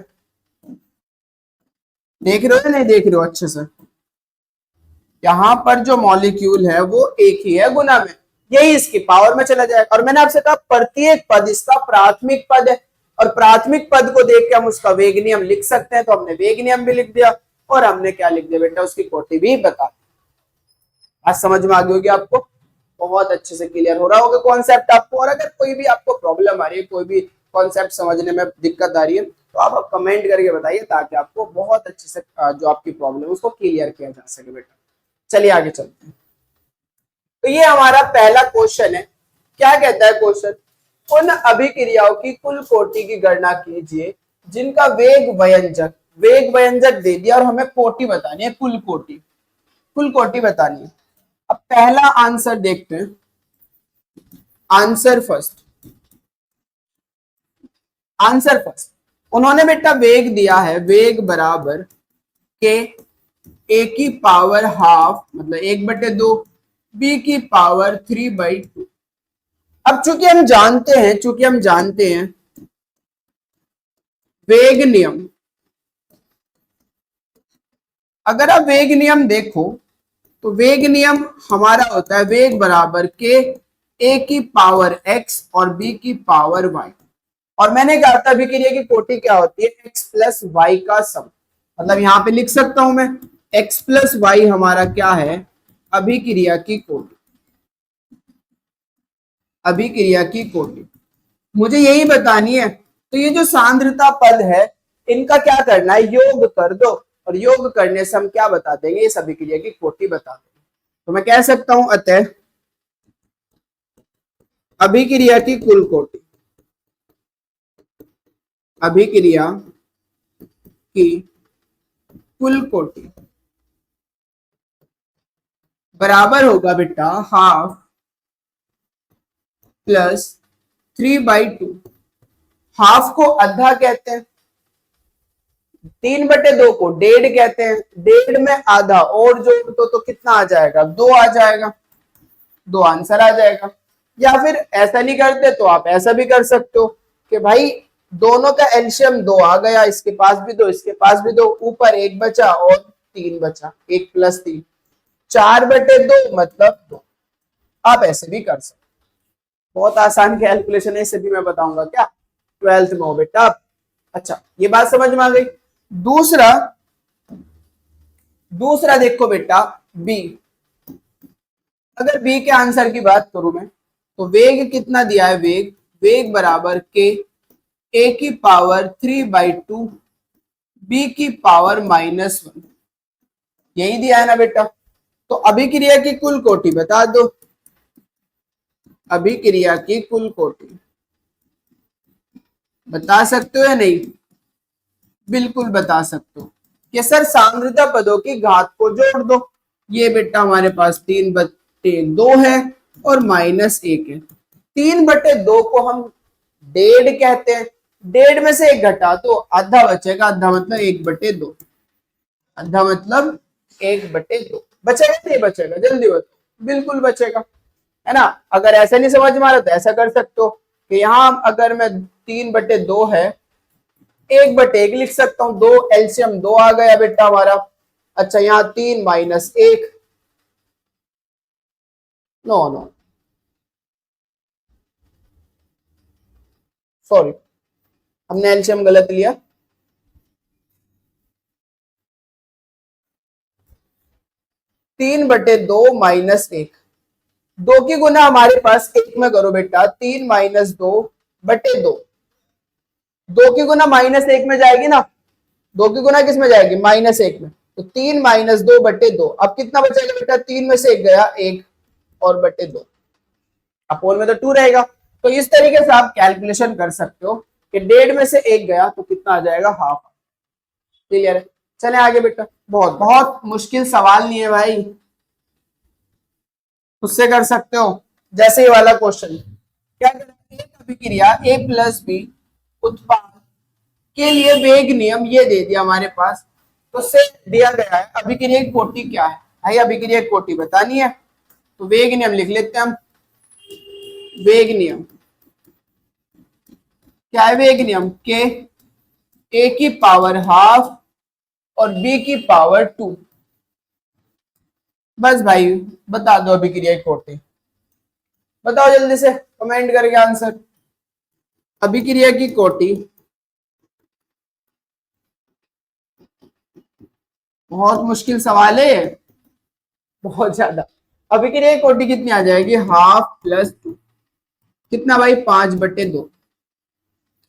देख रहे हो या नहीं देख रहे हो अच्छे से? यहाँ पर जो मॉलिक्यूल है वो एक ही है गुना में, यही इसकी पावर में चला जाएगा। और मैंने आपसे कहा प्रत्येक पद इसका प्राथमिक पद है, और प्राथमिक पद को देख के हम उसका वेग नियम लिख सकते हैं, तो हमने वेग नियम भी लिख दिया, और हमने क्या लिख दिया बेटा, उसकी कोटि भी बता। आज समझ में आ गई होगी आपको, बहुत अच्छे से क्लियर हो रहा होगा कॉन्सेप्ट आपको। और अगर कोई भी आपको प्रॉब्लम आ रही है, कोई भी कॉन्सेप्ट समझने में दिक्कत आ रही है, तो आप कमेंट करके बताइए, ताकि आपको बहुत अच्छे से जो आपकी प्रॉब्लम है उसको क्लियर किया जा सके बेटा। चलिए आगे चलते हैं। तो ये हमारा पहला क्वेश्चन है। क्या कहता है क्वेश्चन? उन अभिक्रियाओं की कुल कोटि की गणना कीजिए जिनका वेग व्यंजक दे दिया, और हमें कोटि बतानी है, कुल कोटि, कुल कोटि बतानी है। अब पहला आंसर देखते हैं, आंसर फर्स्ट, आंसर फर्स्ट। उन्होंने बेटा वेग दिया है, वेग बराबर के ए की पावर हाफ, मतलब 1/2, बी की पावर 3/2। अब चूंकि हम जानते हैं वेग नियम, अगर आप वेग नियम देखो तो वेग नियम हमारा होता है वेग बराबर के ए की पावर x और b की पावर y। और मैंने कहा था अभिक्रिया की कोटि क्या होती है, x प्लस वाई का सम। मतलब यहां पे लिख सकता हूं मैं, x प्लस वाई हमारा क्या है, अभिक्रिया की कोटि, अभिक्रिया की कोटि मुझे यही बतानी है। तो ये जो सांद्रता पद है, इनका क्या करना है, योग कर दो, और योग करने से हम क्या बता देंगे, इस अभिक्रिया की कोटि बता देंगे। तो मैं कह सकता हूं अतः अभिक्रिया की कुल कोटि, अभिक्रिया की कुल कोटि बराबर होगा बेटा हाफ प्लस 3/2। हाफ को आधा कहते हैं, 3/2 को डेढ़ कहते हैं, डेढ़ में आधा और जोड़ दो तो कितना आ जाएगा, 2 आ जाएगा, 2 आंसर आ जाएगा। या फिर ऐसा नहीं करते तो आप ऐसा भी कर सकते हो कि भाई दोनों का एलसीएम 2 आ गया, इसके पास भी 2, इसके पास भी 2, ऊपर 1 बचा और 3 बचा, 1 प्लस 3, 4/2 मतलब 2। आप ऐसे भी कर सकते, बहुत आसान कैलकुलेशन है, इसे भी मैं बताऊंगा क्या 12th में हो बेटा। अच्छा ये बात समझ में आ गई। दूसरा, दूसरा देखो बेटा बी, अगर बी के आंसर की बात करूं मैं, तो वेग कितना दिया है, वेग बराबर के ए की पावर 3/2 बी की पावर -1, यही दिया है ना बेटा। तो अभिक्रिया की कुल कोटि बता दो, अभिक्रिया की कुल कोटि बता सकते हो या नहीं? बिल्कुल बता सकते हो कि सर सांद्रता पदों की घात को जोड़ दो। ये बेटा हमारे पास 3/2 है और -1 है। 3/2 को हम डेढ़ कहते हैं, डेढ़ में से 1 घटा तो आधा बचेगा, आधा मतलब 1/2, आधा मतलब 1/2 बचेगा नहीं बचेगा, जल्दी बताओ, बिल्कुल बचेगा, है ना। अगर ऐसा नहीं समझ में आ रहा तो ऐसा कर सकते हो कि यहाँ अगर मैं 3/2 है, 1/1 लिख सकता हूँ, 2 एलसीएम 2 आ गया बेटा हमारा। अच्छा यहाँ 3 -1, नो नो सॉरी, हमने एलसीएम गलत लिया, 3/2 -1, 2 की गुना हमारे पास 1 में करो बेटा, 3 -2/2, 2 की गुना -1 में जाएगी ना, 2 की गुना किस में जाएगी, -1 में, तो 3 -2/2। अब कितना बचेगा बेटा, 3 में से 1 गया, 1 और /2, अपोल में तो 2 रहेगा। तो इस तरीके से आप कैलकुलेशन कर सकते हो कि डेढ़ में से 1 गया तो कितना आ जाएगा, हाफ। क्लियर है? चले आगे बेटा, बहुत बहुत मुश्किल सवाल नहीं है भाई, उससे कर सकते हो। जैसे ये वाला क्वेश्चन क्या कर रहा है, एक अभिक्रिया ए प्लस बी उत्पाद के लिए वेग नियम ये दे दिया हमारे पास, तो से दिया गया है अभिक्रिया की कोटि क्या है भाई, अभिक्रिया की कोटि बतानी है, तो वेग नियम लिख लेते हैं हम। वेग नियम क्या है, वेग नियम के ए की पावर हाफ और बी की पावर 2। बस भाई बता दो अभिक्रिया की कोटि, बताओ जल्दी से कमेंट करके आंसर। अभिक्रिया की कोटि बहुत मुश्किल सवाल है, बहुत ज्यादा। अभिक्रिया की कोटि कितनी आ जाएगी, हाफ प्लस 2, कितना भाई 5/2,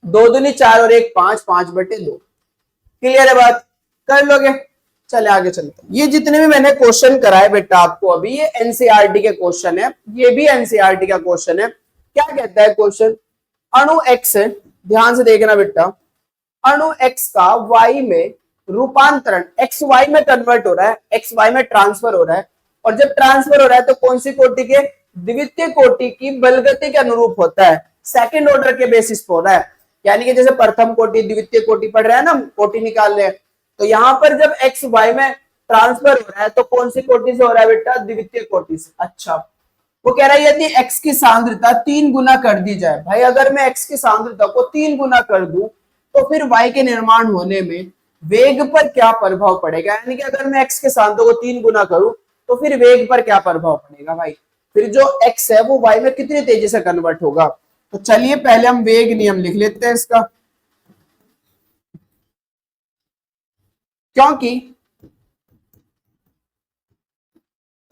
2 दूनी 4 और 1 5, 5/2। क्लियर है बात, कर लोगे। चले आगे चलते हैं। ये जितने भी मैंने क्वेश्चन कराए बेटा आपको अभी, ये एनसीईआरटी के क्वेश्चन है, ये भी एनसीईआरटी का क्वेश्चन है। क्या कहता है क्वेश्चन, अणु एक्स है, ध्यान से देखना बेटा, अणु एक्स का वाई में रूपांतरण, एक्स वाई में कन्वर्ट हो रहा है, एक्स वाई में ट्रांसफर हो रहा है, और जब ट्रांसफर हो रहा है तो कौन सी कोटि के, द्वितीय कोटि की बलगति के अनुरूप होता है, सेकंड ऑर्डर के बेसिस पर हो रहा है। यानी कि जैसे प्रथम कोटि द्वितीय कोटि पढ़ रहे हैं ना, कोटि निकाल रहे हैं, तो यहां पर जब एक्स वाई में ट्रांसफर हो रहा है तो कौन सी कोटि से हो रहा है बेटा, द्वितीय कोटि से। अच्छा, वो कह रहा है यदि एक्स की सांद्रता 3 गुना कर दी जाए, भाई अगर मैं एक्स की सांद्रता को 3 गुना कर दूं तो फिर वाई के निर्माण होने में वेग पर क्या प्रभाव पड़ेगा। यानी कि अगर मैं एक्स के सांद्रता को 3 गुना करूं तो फिर वेग पर क्या प्रभाव पड़ेगा भाई, फिर जो एक्स है वो वाई में कितनी तेजी से कन्वर्ट होगा। तो चलिए पहले हम वेग नियम लिख लेते हैं इसका, क्योंकि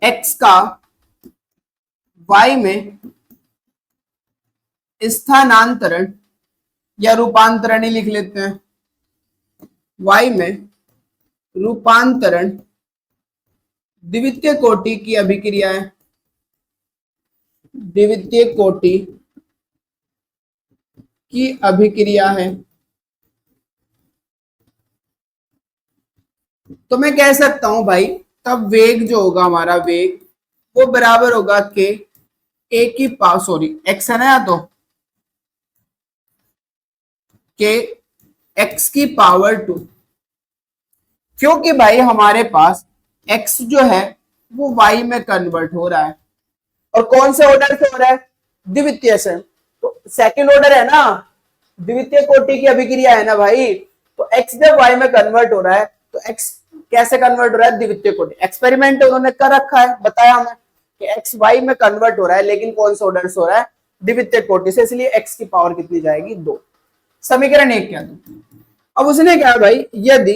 एक्स का वाई में स्थानांतरण या रूपांतरण ही लिख लेते हैं, वाई में रूपांतरण द्वितीय कोटि की अभिक्रिया है, द्वितीय कोटि की अभिक्रिया है। तो मैं कह सकता हूं भाई तब वेग जो होगा हमारा, वेग वो बराबर होगा के ए की पावर, सॉरी एक्स है ना, या तो के एक्स की पावर 2, क्योंकि भाई हमारे पास एक्स जो है वो वाई में कन्वर्ट हो रहा है, और कौन से ऑर्डर से हो रहा है, द्वितीय से, तो सेकंड ऑर्डर है ना, द्वितीय कोटि की अभिक्रिया है ना भाई, तो एक्स जब वाई में कन्वर्ट हो रहा है तो एक्स कैसे कन्वर्ट हो रहा है, द्वितीय कोटि। एक्सपेरिमेंट उन्होंने कर रखा है, बताया हमें कि एक्स वाई में कन्वर्ट हो रहा है, लेकिन कौन से ऑर्डर से हो रहा है, द्वितीय कोटि से, इसलिए एक्स की पावर कितनी जाएगी, 2। समीकरण 1 क्या दो। अब उसने कहा भाई यदि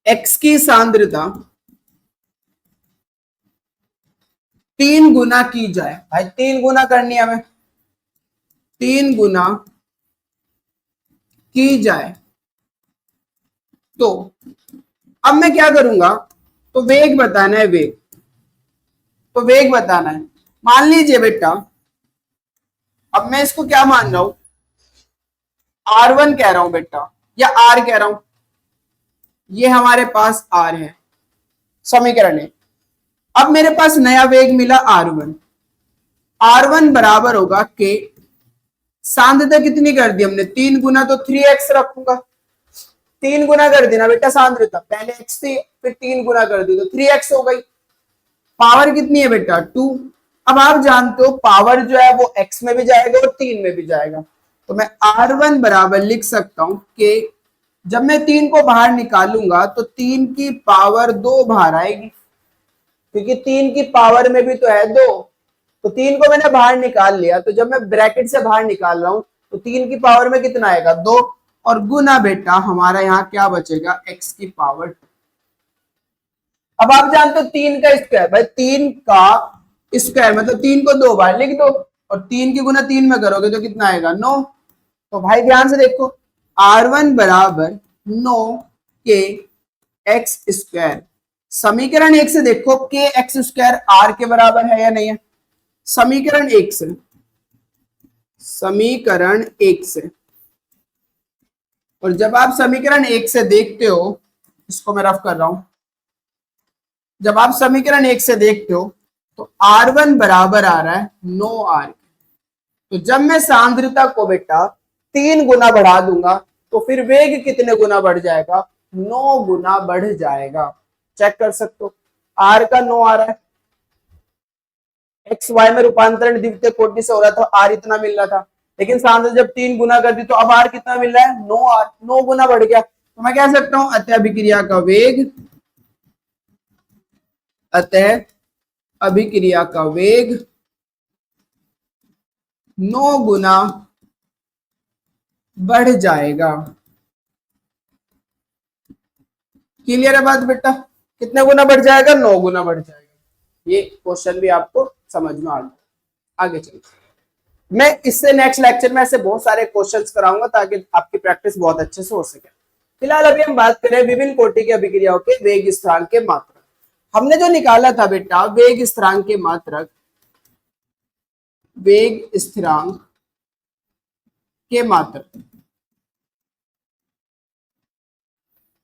एक्स की सांद्रता 3 गुना की जाए, भाई 3 गुना करनी है हमें, 3 गुना की जाए, तो अब मैं क्या करूंगा, तो वेग बताना है, वेग, तो वेग बताना है। मान लीजिए बेटा अब मैं इसको क्या मान रहा हूं, R1 कह रहा हूं बेटा, या R कह रहा हूं, ये हमारे पास R है, समीकरण है। अब मेरे पास नया वेग मिला R1, R1 बराबर होगा के, सांद्रता कितनी कर दी हमने, 3 गुना, तो 3x रखूंगा, 3 गुना कर देना बेटा सांद्रता, पहले x थी फिर 3 गुना कर दी तो 3x हो गई। पावर कितनी है बेटा 2। अब आप जानते हो पावर जो है वो x में भी जाएगा और 3 में भी जाएगा, तो मैं R1 बराबर लिख सकता हूं कि जब मैं 3 को बाहर निकालूंगा तो 3 की पावर 2 बाहर आएगी, क्योंकि 3 की पावर में भी तो है 2, तो 3 को मैंने बाहर निकाल लिया, तो जब मैं ब्रैकेट से बाहर निकाल रहा हूं तो 3 की पावर में कितना आएगा 2, और गुना बेटा हमारा यहाँ क्या बचेगा, x की पावर 2। अब आप जानते हो 3 का स्क्वायर, भाई 3 का स्क्वायर मतलब 3 को 2 बार लिख दो, और 3 की गुना 3 में करोगे तो कितना आएगा 9। तो भाई ध्यान से देखो R1 बराबर 9 के एक्स स्क्वायर, समीकरण 1 से देखो के एक्स स्क्वायर R के बराबर है या नहीं है, समीकरण 1 से, समीकरण 1 से, और जब आप समीकरण 1 से देखते हो, इसको मैं रफ कर रहा हूं, जब आप समीकरण 1 से देखते हो तो R1 बराबर आ रहा है 9R। तो जब मैं सांद्रता को बेटा 3 गुना बढ़ा दूंगा तो फिर वेग कितने गुना बढ़ जाएगा? 9 गुना बढ़ जाएगा। चेक कर सकते हो, R का 9 आ रहा है, एक्स वाई में रूपांतरण द्वितीय कोटि से हो रहा था, आर इतना मिल रहा था, लेकिन सांद्रता जब 3 गुना कर दी तो अब आर कितना मिल रहा है? 9R, 9 गुना बढ़ गया। तो मैं कह सकता हूं अतः अभिक्रिया का वेग, अतः अभिक्रिया का वेग 9 गुना बढ़ जाएगा। क्लियर है बात बेटा? कितने गुना बढ़ जाएगा? 9 गुना बढ़ जाएगा। ये क्वेश्चन भी आपको समझ में आ गया। आगे चलते, मैं इससे नेक्स्ट लेक्चर में ऐसे बहुत सारे क्वेश्चंस कराऊंगा ताकि आपकी प्रैक्टिस बहुत अच्छे से हो सके। फिलहाल अभी हम बात करें विभिन्न कोटि की अभिक्रियाओं के वेग स्थिरांक के मात्रक। हमने जो निकाला था बेटा वेग स्थिरांक के मात्रक, वेग स्थिरांक के मात्रक,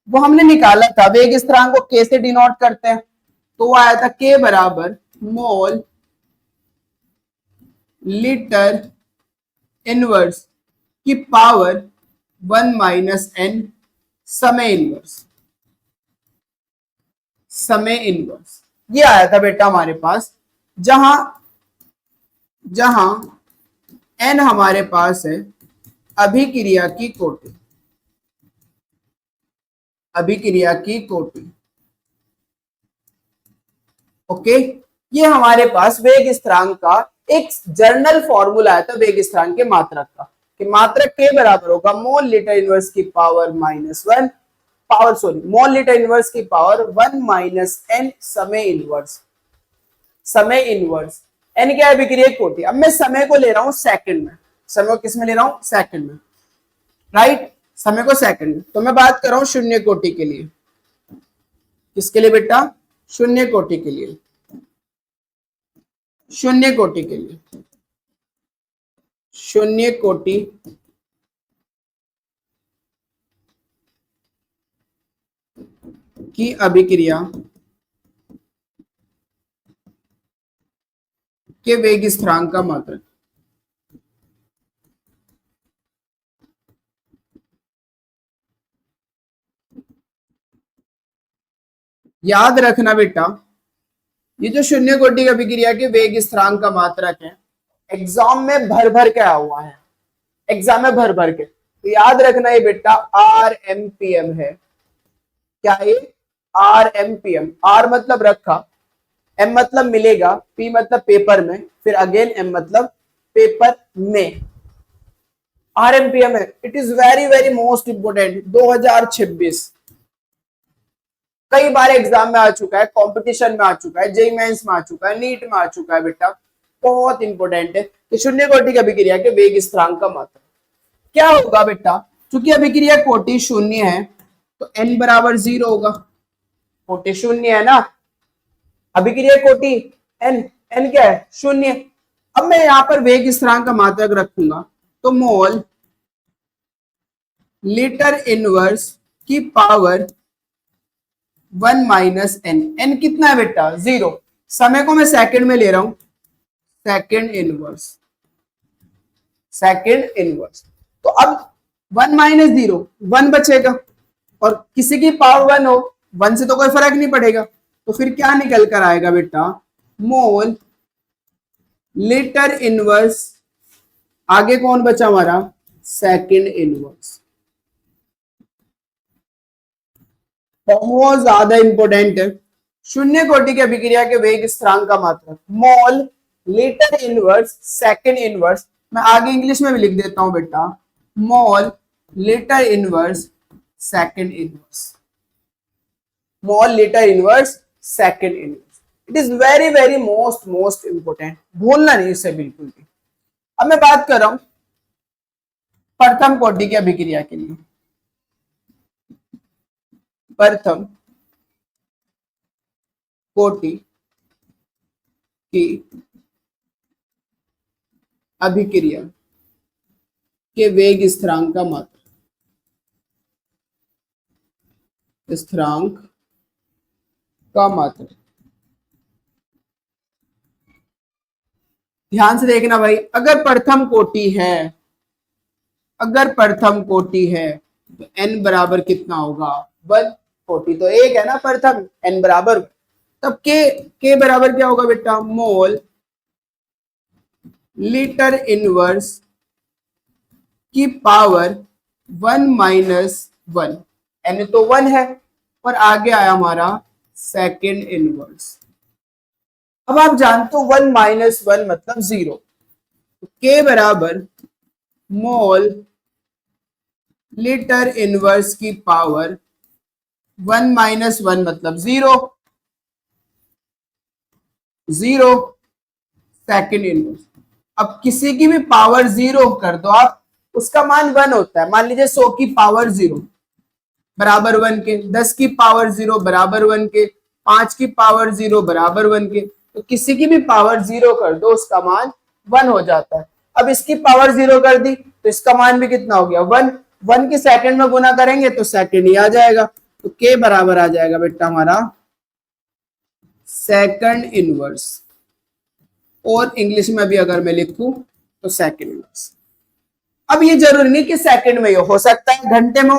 वो हमने निकाला था। वेग स्थिरांक को के से डिनोट करते हैं, तो वो आया था के बराबर मोल लीटर इनवर्स की पावर 1 माइनस एन समय इनवर्स, समय इनवर्स ये आया था बेटा हमारे पास, जहां जहां एन हमारे पास है अभिक्रिया की कोटि, अभिक्रिया की कोटि। ओके, ये हमारे पास वेग स्थिरांक का एक जर्नल फॉर्मूला आया था वेग स्थिरांक के मात्रक का, कि मात्रक के बराबर होगा मोल लीटर इनवर्स की पावर -1 पावर सॉरी मोल लीटर इनवर्स की पावर 1 माइनस एन समय इनवर्स, समय इनवर्स। एन क्या है? अभिक्रिया कोटि। अब मैं समय को ले रहा हूं सेकंड में, समय को किस में ले रहा हूं? सेकंड में, राइट, समय को सेकंड में। तो मैं बात कर रहा हूं शून्य कोटि के लिए। किसके लिए बेटा? शून्य कोटि के लिए, शून्य कोटि के लिए, शून्य कोटि की अभिक्रिया के वेग स्थिरांक का मात्रक। याद रखना बेटा, ये जो शून्य कोटि की अभिक्रिया के वेग स्थिरांक का मात्रक है, एग्जाम में भर भर के आया हुआ है, एग्जाम में भर भर के। तो याद रखना ये बेटा RMPM है। क्या है? RMPM। R मतलब रखा, M मतलब मिलेगा, P मतलब पेपर में, फिर अगेन M मतलब पेपर में। RMPM है। It is very very most important. 2026 कई बार एग्जाम में आ चुका है, कंपटीशन में आ चुका है, जेईई मेंस में आ चुका है, नीट में आ चुका है बेटा। बहुत इंपॉर्टेंट है कि शून्य कोटि की अभिक्रिया के वेग स्थिरांक का मात्रक क्या होगा बेटा? क्योंकि अभिक्रिया कोटि शून्य है तो n बराबर 0 होगा। कोटि शून्य है ना, अभिक्रिया कोटि n, n क्या है? शून्य। अब मैं यहां पर वेग स्थिरांक का मात्रक रखूंगा तो मोल लीटर इनवर्स की पावर 1 माइनस एन। एन कितना है बेटा? 0। समय को मैं सेकंड में ले रहा हूं, सेकंड इनवर्स, सेकंड इनवर्स। तो अब 1 माइनस 0 1 बचेगा, और किसी की पावर 1 हो, 1 से तो कोई फर्क नहीं पड़ेगा। तो फिर क्या निकल कर आएगा बेटा? मोल लीटर इनवर्स, आगे कौन बचा हमारा? Second inverse. बहुत ज्यादा इंपॉर्टेंट है। शून्य कोटि की अभिक्रिया के वेग स्थिरांक का मात्रक मोल लीटर इनवर्स सेकंड इनवर्स। मैं आगे इंग्लिश में भी लिख देता हूं बेटा, मोल litre inverse second inverse, mole litre inverse second inverse. It is very very most most important, भूलना नहीं इसे बिल्कुल भी। अब मैं बात कर रहा हूं प्रथम कोटि की अभिक्रिया के लिए। प्रथम कोटि की अभिक्रिया के वेग स्थिरांक का मात्रक, स्थिरांक का मात्रक ध्यान से देखना भाई, अगर प्रथम कोटि है, अगर प्रथम कोटि है तो n बराबर कितना होगा 1। कोटि तो एक है ना प्रथम, n बराबर, तब k बराबर क्या होगा बेटा, मोल लीटर इनवर्स की पावर 1 माइनस 1, n तो 1 है और आगे आया हमारा सेकेंड इनवर्स। अब आप जानते हो 1 माइनस 1 मतलब 0, तो k बराबर मोल लीटर इनवर्स की पावर 1 माइनस 1 मतलब 0, 0 सेकेंड इनवर्स। अब किसी की भी पावर 0 कर दो आप, उसका मान 1 होता है। मान लीजिए 100 की पावर 0 बराबर 1 के, 10 की पावर 0 बराबर 1 के, 5 की पावर 0 बराबर 1 के, तो किसी की भी पावर 0 कर दो उसका मान 1 हो जाता है। अब इसकी पावर 0 कर दी तो इसका मान भी कितना हो गया 1, 1 की सेकंड में गुना करेंगे तो सेकंड ही आ जाएगा, तो k बराबर आ जाएगा बेटा हमारा सेकंड इनवर्स, और इंग्लिश में भी अगर मैं लिखूं तो सेकंड इनवर्स। अब ये जरूरी नहीं कि सेकंड में हो सकता है घंटे में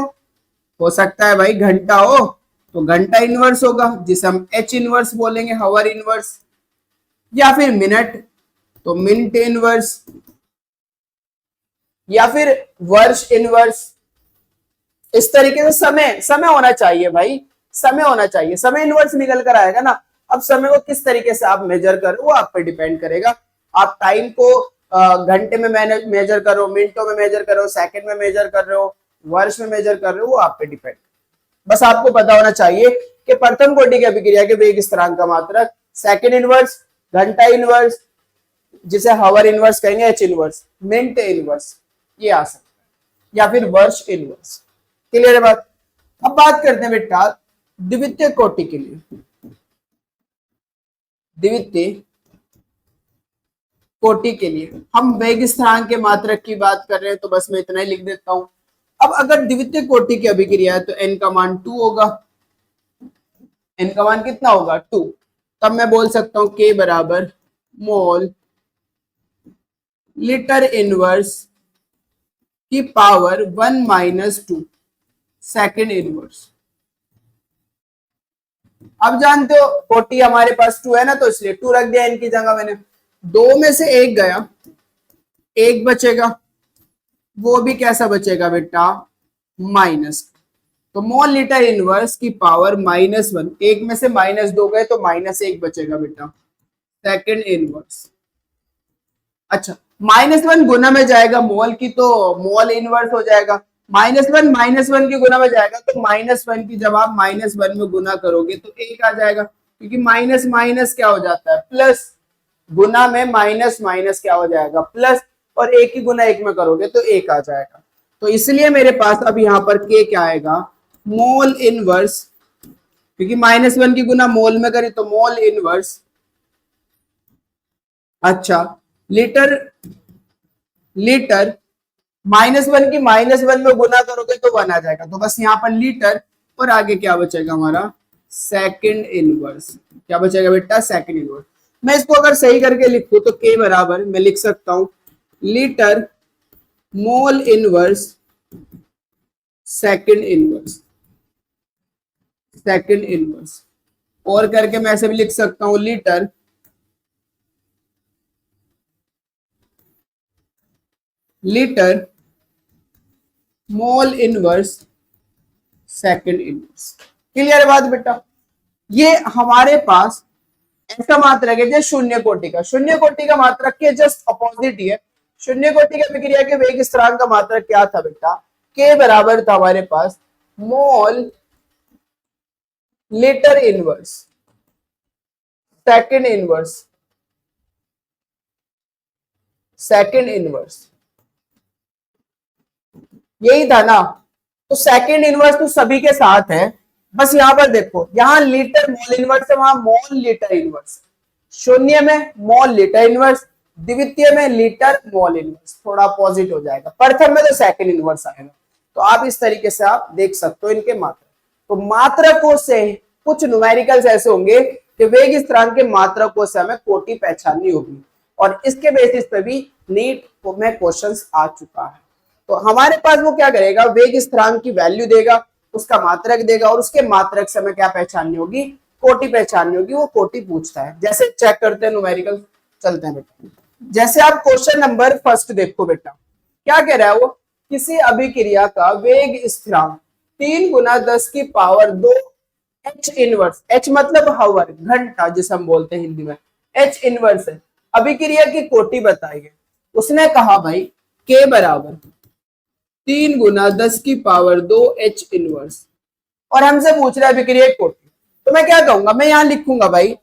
हो सकता है भाई घंटा हो तो घंटा इनवर्स होगा जिसे हम h इनवर्स बोलेंगे, हावर इनवर्स, या फिर मिनट तो मिनट इनवर्स, या फिर वर्ष इनवर्स। इस तरीके से समय समय होना चाहिए भाई, समय होना चाहिए, समय इनवर्स निकल कर आएगा ना। अब समय को किस तरीके से आप मेजर कर, वो आप पे डिपेंड करेगा। आप टाइम को घंटे में मेजर करो, मिनटों में मेजर करो, सेकंड में मेजर कर रहे हो, वर्ष में मेजर कर रहे हो, वो आप पे डिपेंड। बस आपको पता होना चाहिए कि प्रथम कोटि की अभिक्रिया के वेग स्थिरांक का मात्रक सेकंड इनवर्स, घंटा इनवर्स जिसे हावर इनवर्स कहेंगे, एच इनवर्स, मिनट इनवर्स ये आ सकता है, या फिर वर्ष इनवर्स। क्लियर है बात। अब बात करते हैं बेटा द्वितीय कोटि के लिए। द्वितीय कोटि के लिए हम वेग स्थिरांक के मात्रक की बात कर रहे हैं, तो बस मैं इतना ही लिख देता हूं। अब अगर द्वितीय कोटि की अभिक्रिया है तो n का मान 2 होगा, n का मान कितना होगा 2। तब मैं बोल सकता हूं k बराबर मोल लीटर इनवर्स की पावर 1 माइनस 2 सेकेंड इनवर्स। अब जानते हो कोटि हमारे पास 2 है ना, तो इसलिए 2 रख दिया इनकी जगह मैंने। 2 में से 1 गया, 1 बचेगा, वो भी कैसा बचेगा बेटा माइनस। तो मोल लीटर इनवर्स की पावर -1, 1 में से -2 गए तो -1 बचेगा बेटा सेकेंड इनवर्स। अच्छा -1 गुना में जाएगा मोल की तो मोल इनवर्स हो जाएगा, -1 की गुना में जाएगा तो -1 की जब आप -1 में गुना करोगे तो 1 आ जाएगा, क्योंकि माइनस माइनस क्या हो जाता है प्लस, गुना में माइनस माइनस क्या हो जाएगा प्लस, और 1 की गुना 1 में करोगे तो 1 आ जाएगा। तो इसलिए मेरे पास अब यहाँ पर k क्या आएगा मोल इनवर्स, क्योंकि -1 की गुना मोल में करी तो मोल इनवर्स। अच्छा लीटर लीटर -1 की -1 में गुना करोगे तो 1 आ जाएगा, तो बस यहाँ पर लीटर और आगे क्या बचेगा हमारा सेकंड इनवर्स। क्या बचेगा बेटा सेकंड इनवर्स। मैं इसको अगर सही करके लिखूं तो k बराबर मैं लिख सकता हूं litre mole inverse second inverse, second inverse, और करके मैं ऐसे भी लिख सकता हूं litre litre mole inverse second inverse. Clear है बात बेटा। ये हमारे पास ऐसा मात्रक है जो शून्य कोटि का, शून्य कोटि का मात्रक के जस्ट अपोजिट ही है। शून्य कोटि की अभिक्रिया के वेग स्थिरांक का मात्रक क्या था बेटा k बराबर था हमारे पास mole litre inverse second inverse, second inverse यही था ना। तो सेकंड इनवर्स तो सभी के साथ है, बस यहां पर देखो, यहां लीटर मोल इनवर्स है, वहां मोल लीटर इनवर्स। शून्य में मोल लीटर इनवर्स, द्वितीय में लीटर मोल इनवर्स, थोड़ा अपोजिट हो जाएगा। प्रथम में तो सेकंड इनवर्स आएगा। तो आप इस तरीके से आप देख सकते हो इनके मात्रक। तो मात्रकों से कुछ न्यूमेरिकल्स ऐसे होंगे कि वेग स्थिरांक के मात्रकों से हमें कोटि पहचाननी होगी। और इसके बेसिस पे भी नीट में क्वेश्चंस आ चुका है। तो हमारे पास वो क्या करेगा, वेग स्थिरांक की वैल्यू देगा, उसका मात्रक देगा, और उसके मात्रक से हमें क्या पहचाननी होगी, कोटि पहचाननी होगी। वो कोटि पूछता है। जैसे चेक करते हैं न्यूमेरिकल, चलते हैं बेटा। जैसे आप क्वेश्चन नंबर फर्स्ट देखो बेटा, क्या कह रहा है वो, किसी अभिक्रिया का वेग स्थिरांक 3 गुना 10 की पावर 2 एच इनवर्स, एच मतलब हावर, घंटा जिसे हम बोलते हैं हिंदी में, एच इनवर्स है, अभिक्रिया की कोटि बताइए। उसने कहा भाई के बराबर 3 गुना 10 की पावर 2 एच इनवर्स, और हमसे पूछ रहा है अभिक्रिया की कोटि। तो मैं क्या कहूंगा, मैं यहां लिखूंगा भाई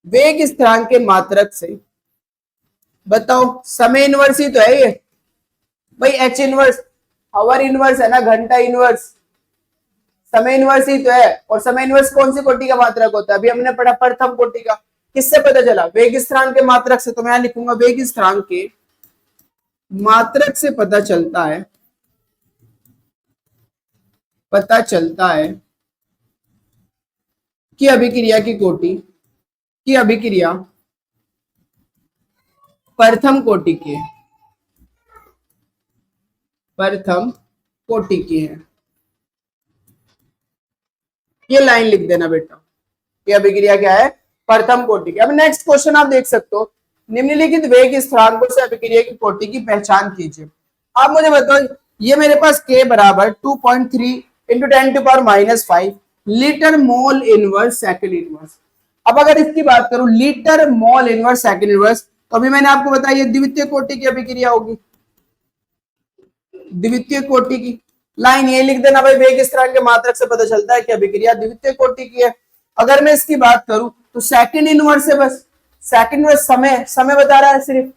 वेग स्थिरांक के मात्रक से, बताओ समय इनवर्स ही तो है ये भाई, एच इनवर्स, हावर इनवर्स है ना, घंटा इनवर्स, समय इनवर्स ही तो है। और समय इनवर्स कौन सी कोटि का मात्रक होता है, अभी हमने पढ़ा प्रथम कोटि का। किससे पता चला, वेग स्थिरांक के मात्रक से। तो मैं लिखूंगा वेग स्थिरांक के मात्रक से पता चलता है, पता चलता है कि अभिक्रिया की कोटि, की अभिक्रिया प्रथम कोटि की है, प्रथम कोटि की है। ये लाइन लिख देना बेटा, ये अभिक्रिया क्या है, प्रथम कोटि की। अब नेक्स्ट क्वेश्चन आप देख सकते हो, निम्नलिखित वेग स्थिरांकों से अभिक्रिया की कोटि की पहचान कीजिए। आप मुझे बताओ, ये मेरे पास k बराबर 2.3 into 10⁻⁻5 litre mole inverse second inverse. अब अगर इसकी बात करूं litre mole inverse second inverse, तो अभी मैंने आपको बताया द्वितीय कोटि की अभिक्रिया होगी, द्वितीय कोटि की। लाइन ये लिख देना भाई, वेग स्थिरांक के मात्रक से पता चलता है कि अभिक्रिया द्वितीय कोटि की है। अगर मैं इसकी बात करूं तो सेकंड इनवर्स है, बस सेकंड इनवर्स समय, समय बता रहा है सिर्फ,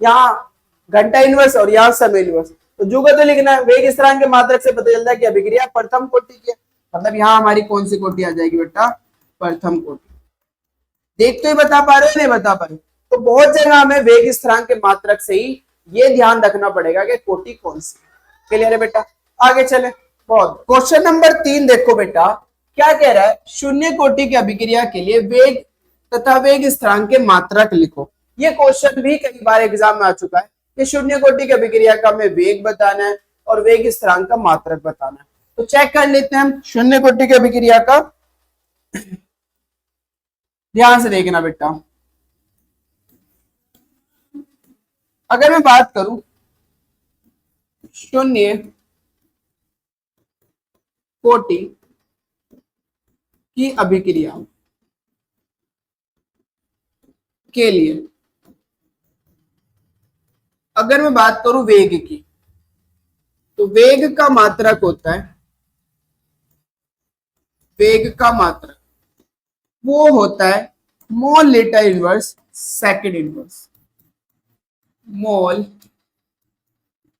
यहाँ घंटा इनवर्स और यहाँ समय इनवर्स। तो जुगा तो लिखना है, वेग स्थिरांक के मात्रक से पता चलता है कि अभिक्रिया प्रथम कोटि की है। मतलब यहाँ हमारी कौन सी कोटि आ जाएगी बेटा, प्रथम कोटि। देख तो ही बता पा रहे हो, नहीं बता पा रहे। तो बहुत जगह हमें वेग स्थिरांक के मात्रक से ही ये ध्यान रखना पड़ेगा कि कोटि कौन सी है। क्लियर है बेटा, आगे चले। बहुत क्वेश्चन नंबर 3 देखो बेटा, क्या कह रहा है, शून्य कोटि की अभिक्रिया के लिए वेग तथा वेग स्थिरांक के मात्रक लिखो। ये क्वेश्चन भी कई बार एग्जाम में आ चुका है कि शून्य कोटि की अभिक्रिया का हमें वेग बताना है और वेग स्थिरांक का मात्रक बताना है। तो चेक कर लेते हैं हम शून्य कोटि की अभिक्रिया का, ध्यान से देखना बेटा। अगर मैं बात करूं शून्य कोटि की अभिक्रिया के लिए, अगर मैं बात करूं वेग की, तो वेग का मात्रक होता है, वेग का मात्रक वो होता है मोल लीटर इनवर्स सेकंड इनवर्स, मोल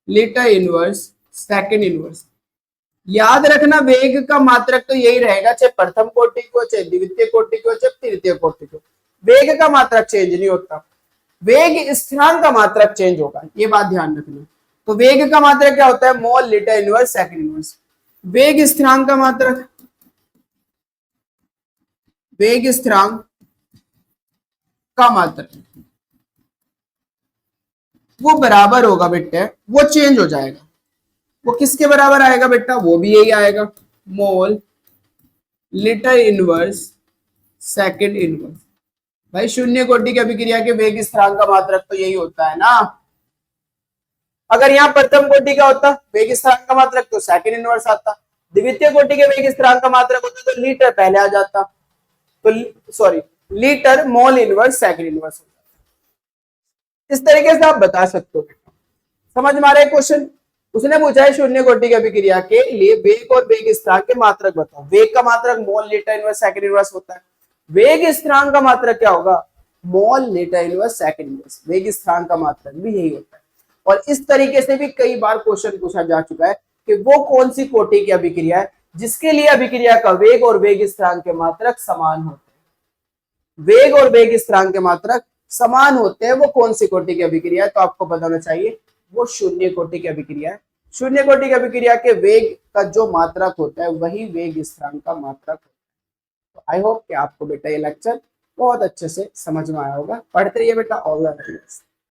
लीटर इनवर्स सेकंड इनवर्स। याद रखना वेग का मात्रक तो यही रहेगा, चाहे प्रथम कोटि को, चाहे द्वितीय कोटि को, चाहे तृतीय कोटि को। वेग का मात्रक चेंज नहीं होता, वेग स्थिरांक का मात्रक चेंज होगा, ये बात ध्यान रखना। तो वेग का मात्रक क्या होता है, मोल लीटर इनवर्स सेकंड इनवर्स। वेग स्थिरांक का मात्रक, वेग स्थिरांक का मात्रक वो बराबर होगा बेटे, वो चेंज हो जाएगा। वो किसके बराबर आएगा बेटा, वो भी यही आएगा, मोल लीटर इनवर्स सेकंड इनवर्स। भाई शून्य कोटि की अभिक्रिया के वेग स्थिरांक का मात्रक तो यही होता है ना। अगर यहाँ प्रथम कोटि का होता वेग स्थिरांक का मात्रक तो सेकंड इनवर्स आता, द्वितीय कोटि के वेग स्थिरांक का मात्रक होता तो लीटर पहले आ जाता, तो sorry litre mole inverse second inverse होता। इस तरीके से आप बता सकते हो। समझ में आ रहा है क्वेश्चन। उसने पूछा है शून्य कोटि की अभिक्रिया के लिए वेग और वेग स्थिरांक के मात्रक बताओ। वेग का मात्रक मोल लीटर इनवर्स सेकंड इनवर्स होता है, वेग स्थिरांक का मात्रक क्या होगा, मोल लीटर इनवर्स सेकंड इनवर्स। वेग स्थिरांक का मात्रक भी यही होता है। और इस तरीके से भी कई बार क्वेश्चन पूछा जा चुका है कि वो कौन सी कोटि की अभिक्रिया है जिसके लिए अभिक्रिया का वेग और वेग स्थिरांक के मात्रक समान होते हैं। वेग और वेग स्थिरांक के मात्रक समान होते हैं, वो कौन सी कोटि की अभिक्रिया है, तो आपको बताना चाहिए वो शून्य कोटि की अभिक्रिया है। शून्य कोटि की अभिक्रिया के वेग का जो मात्रक होता है वही वेग स्थिरांक का मात्रक होता है। तो आई होप कि आपको बेटा ये लेक्चर बहुत अच्छे से समझ में आया होगा। पढ़ते रहिए बेटा। All the best.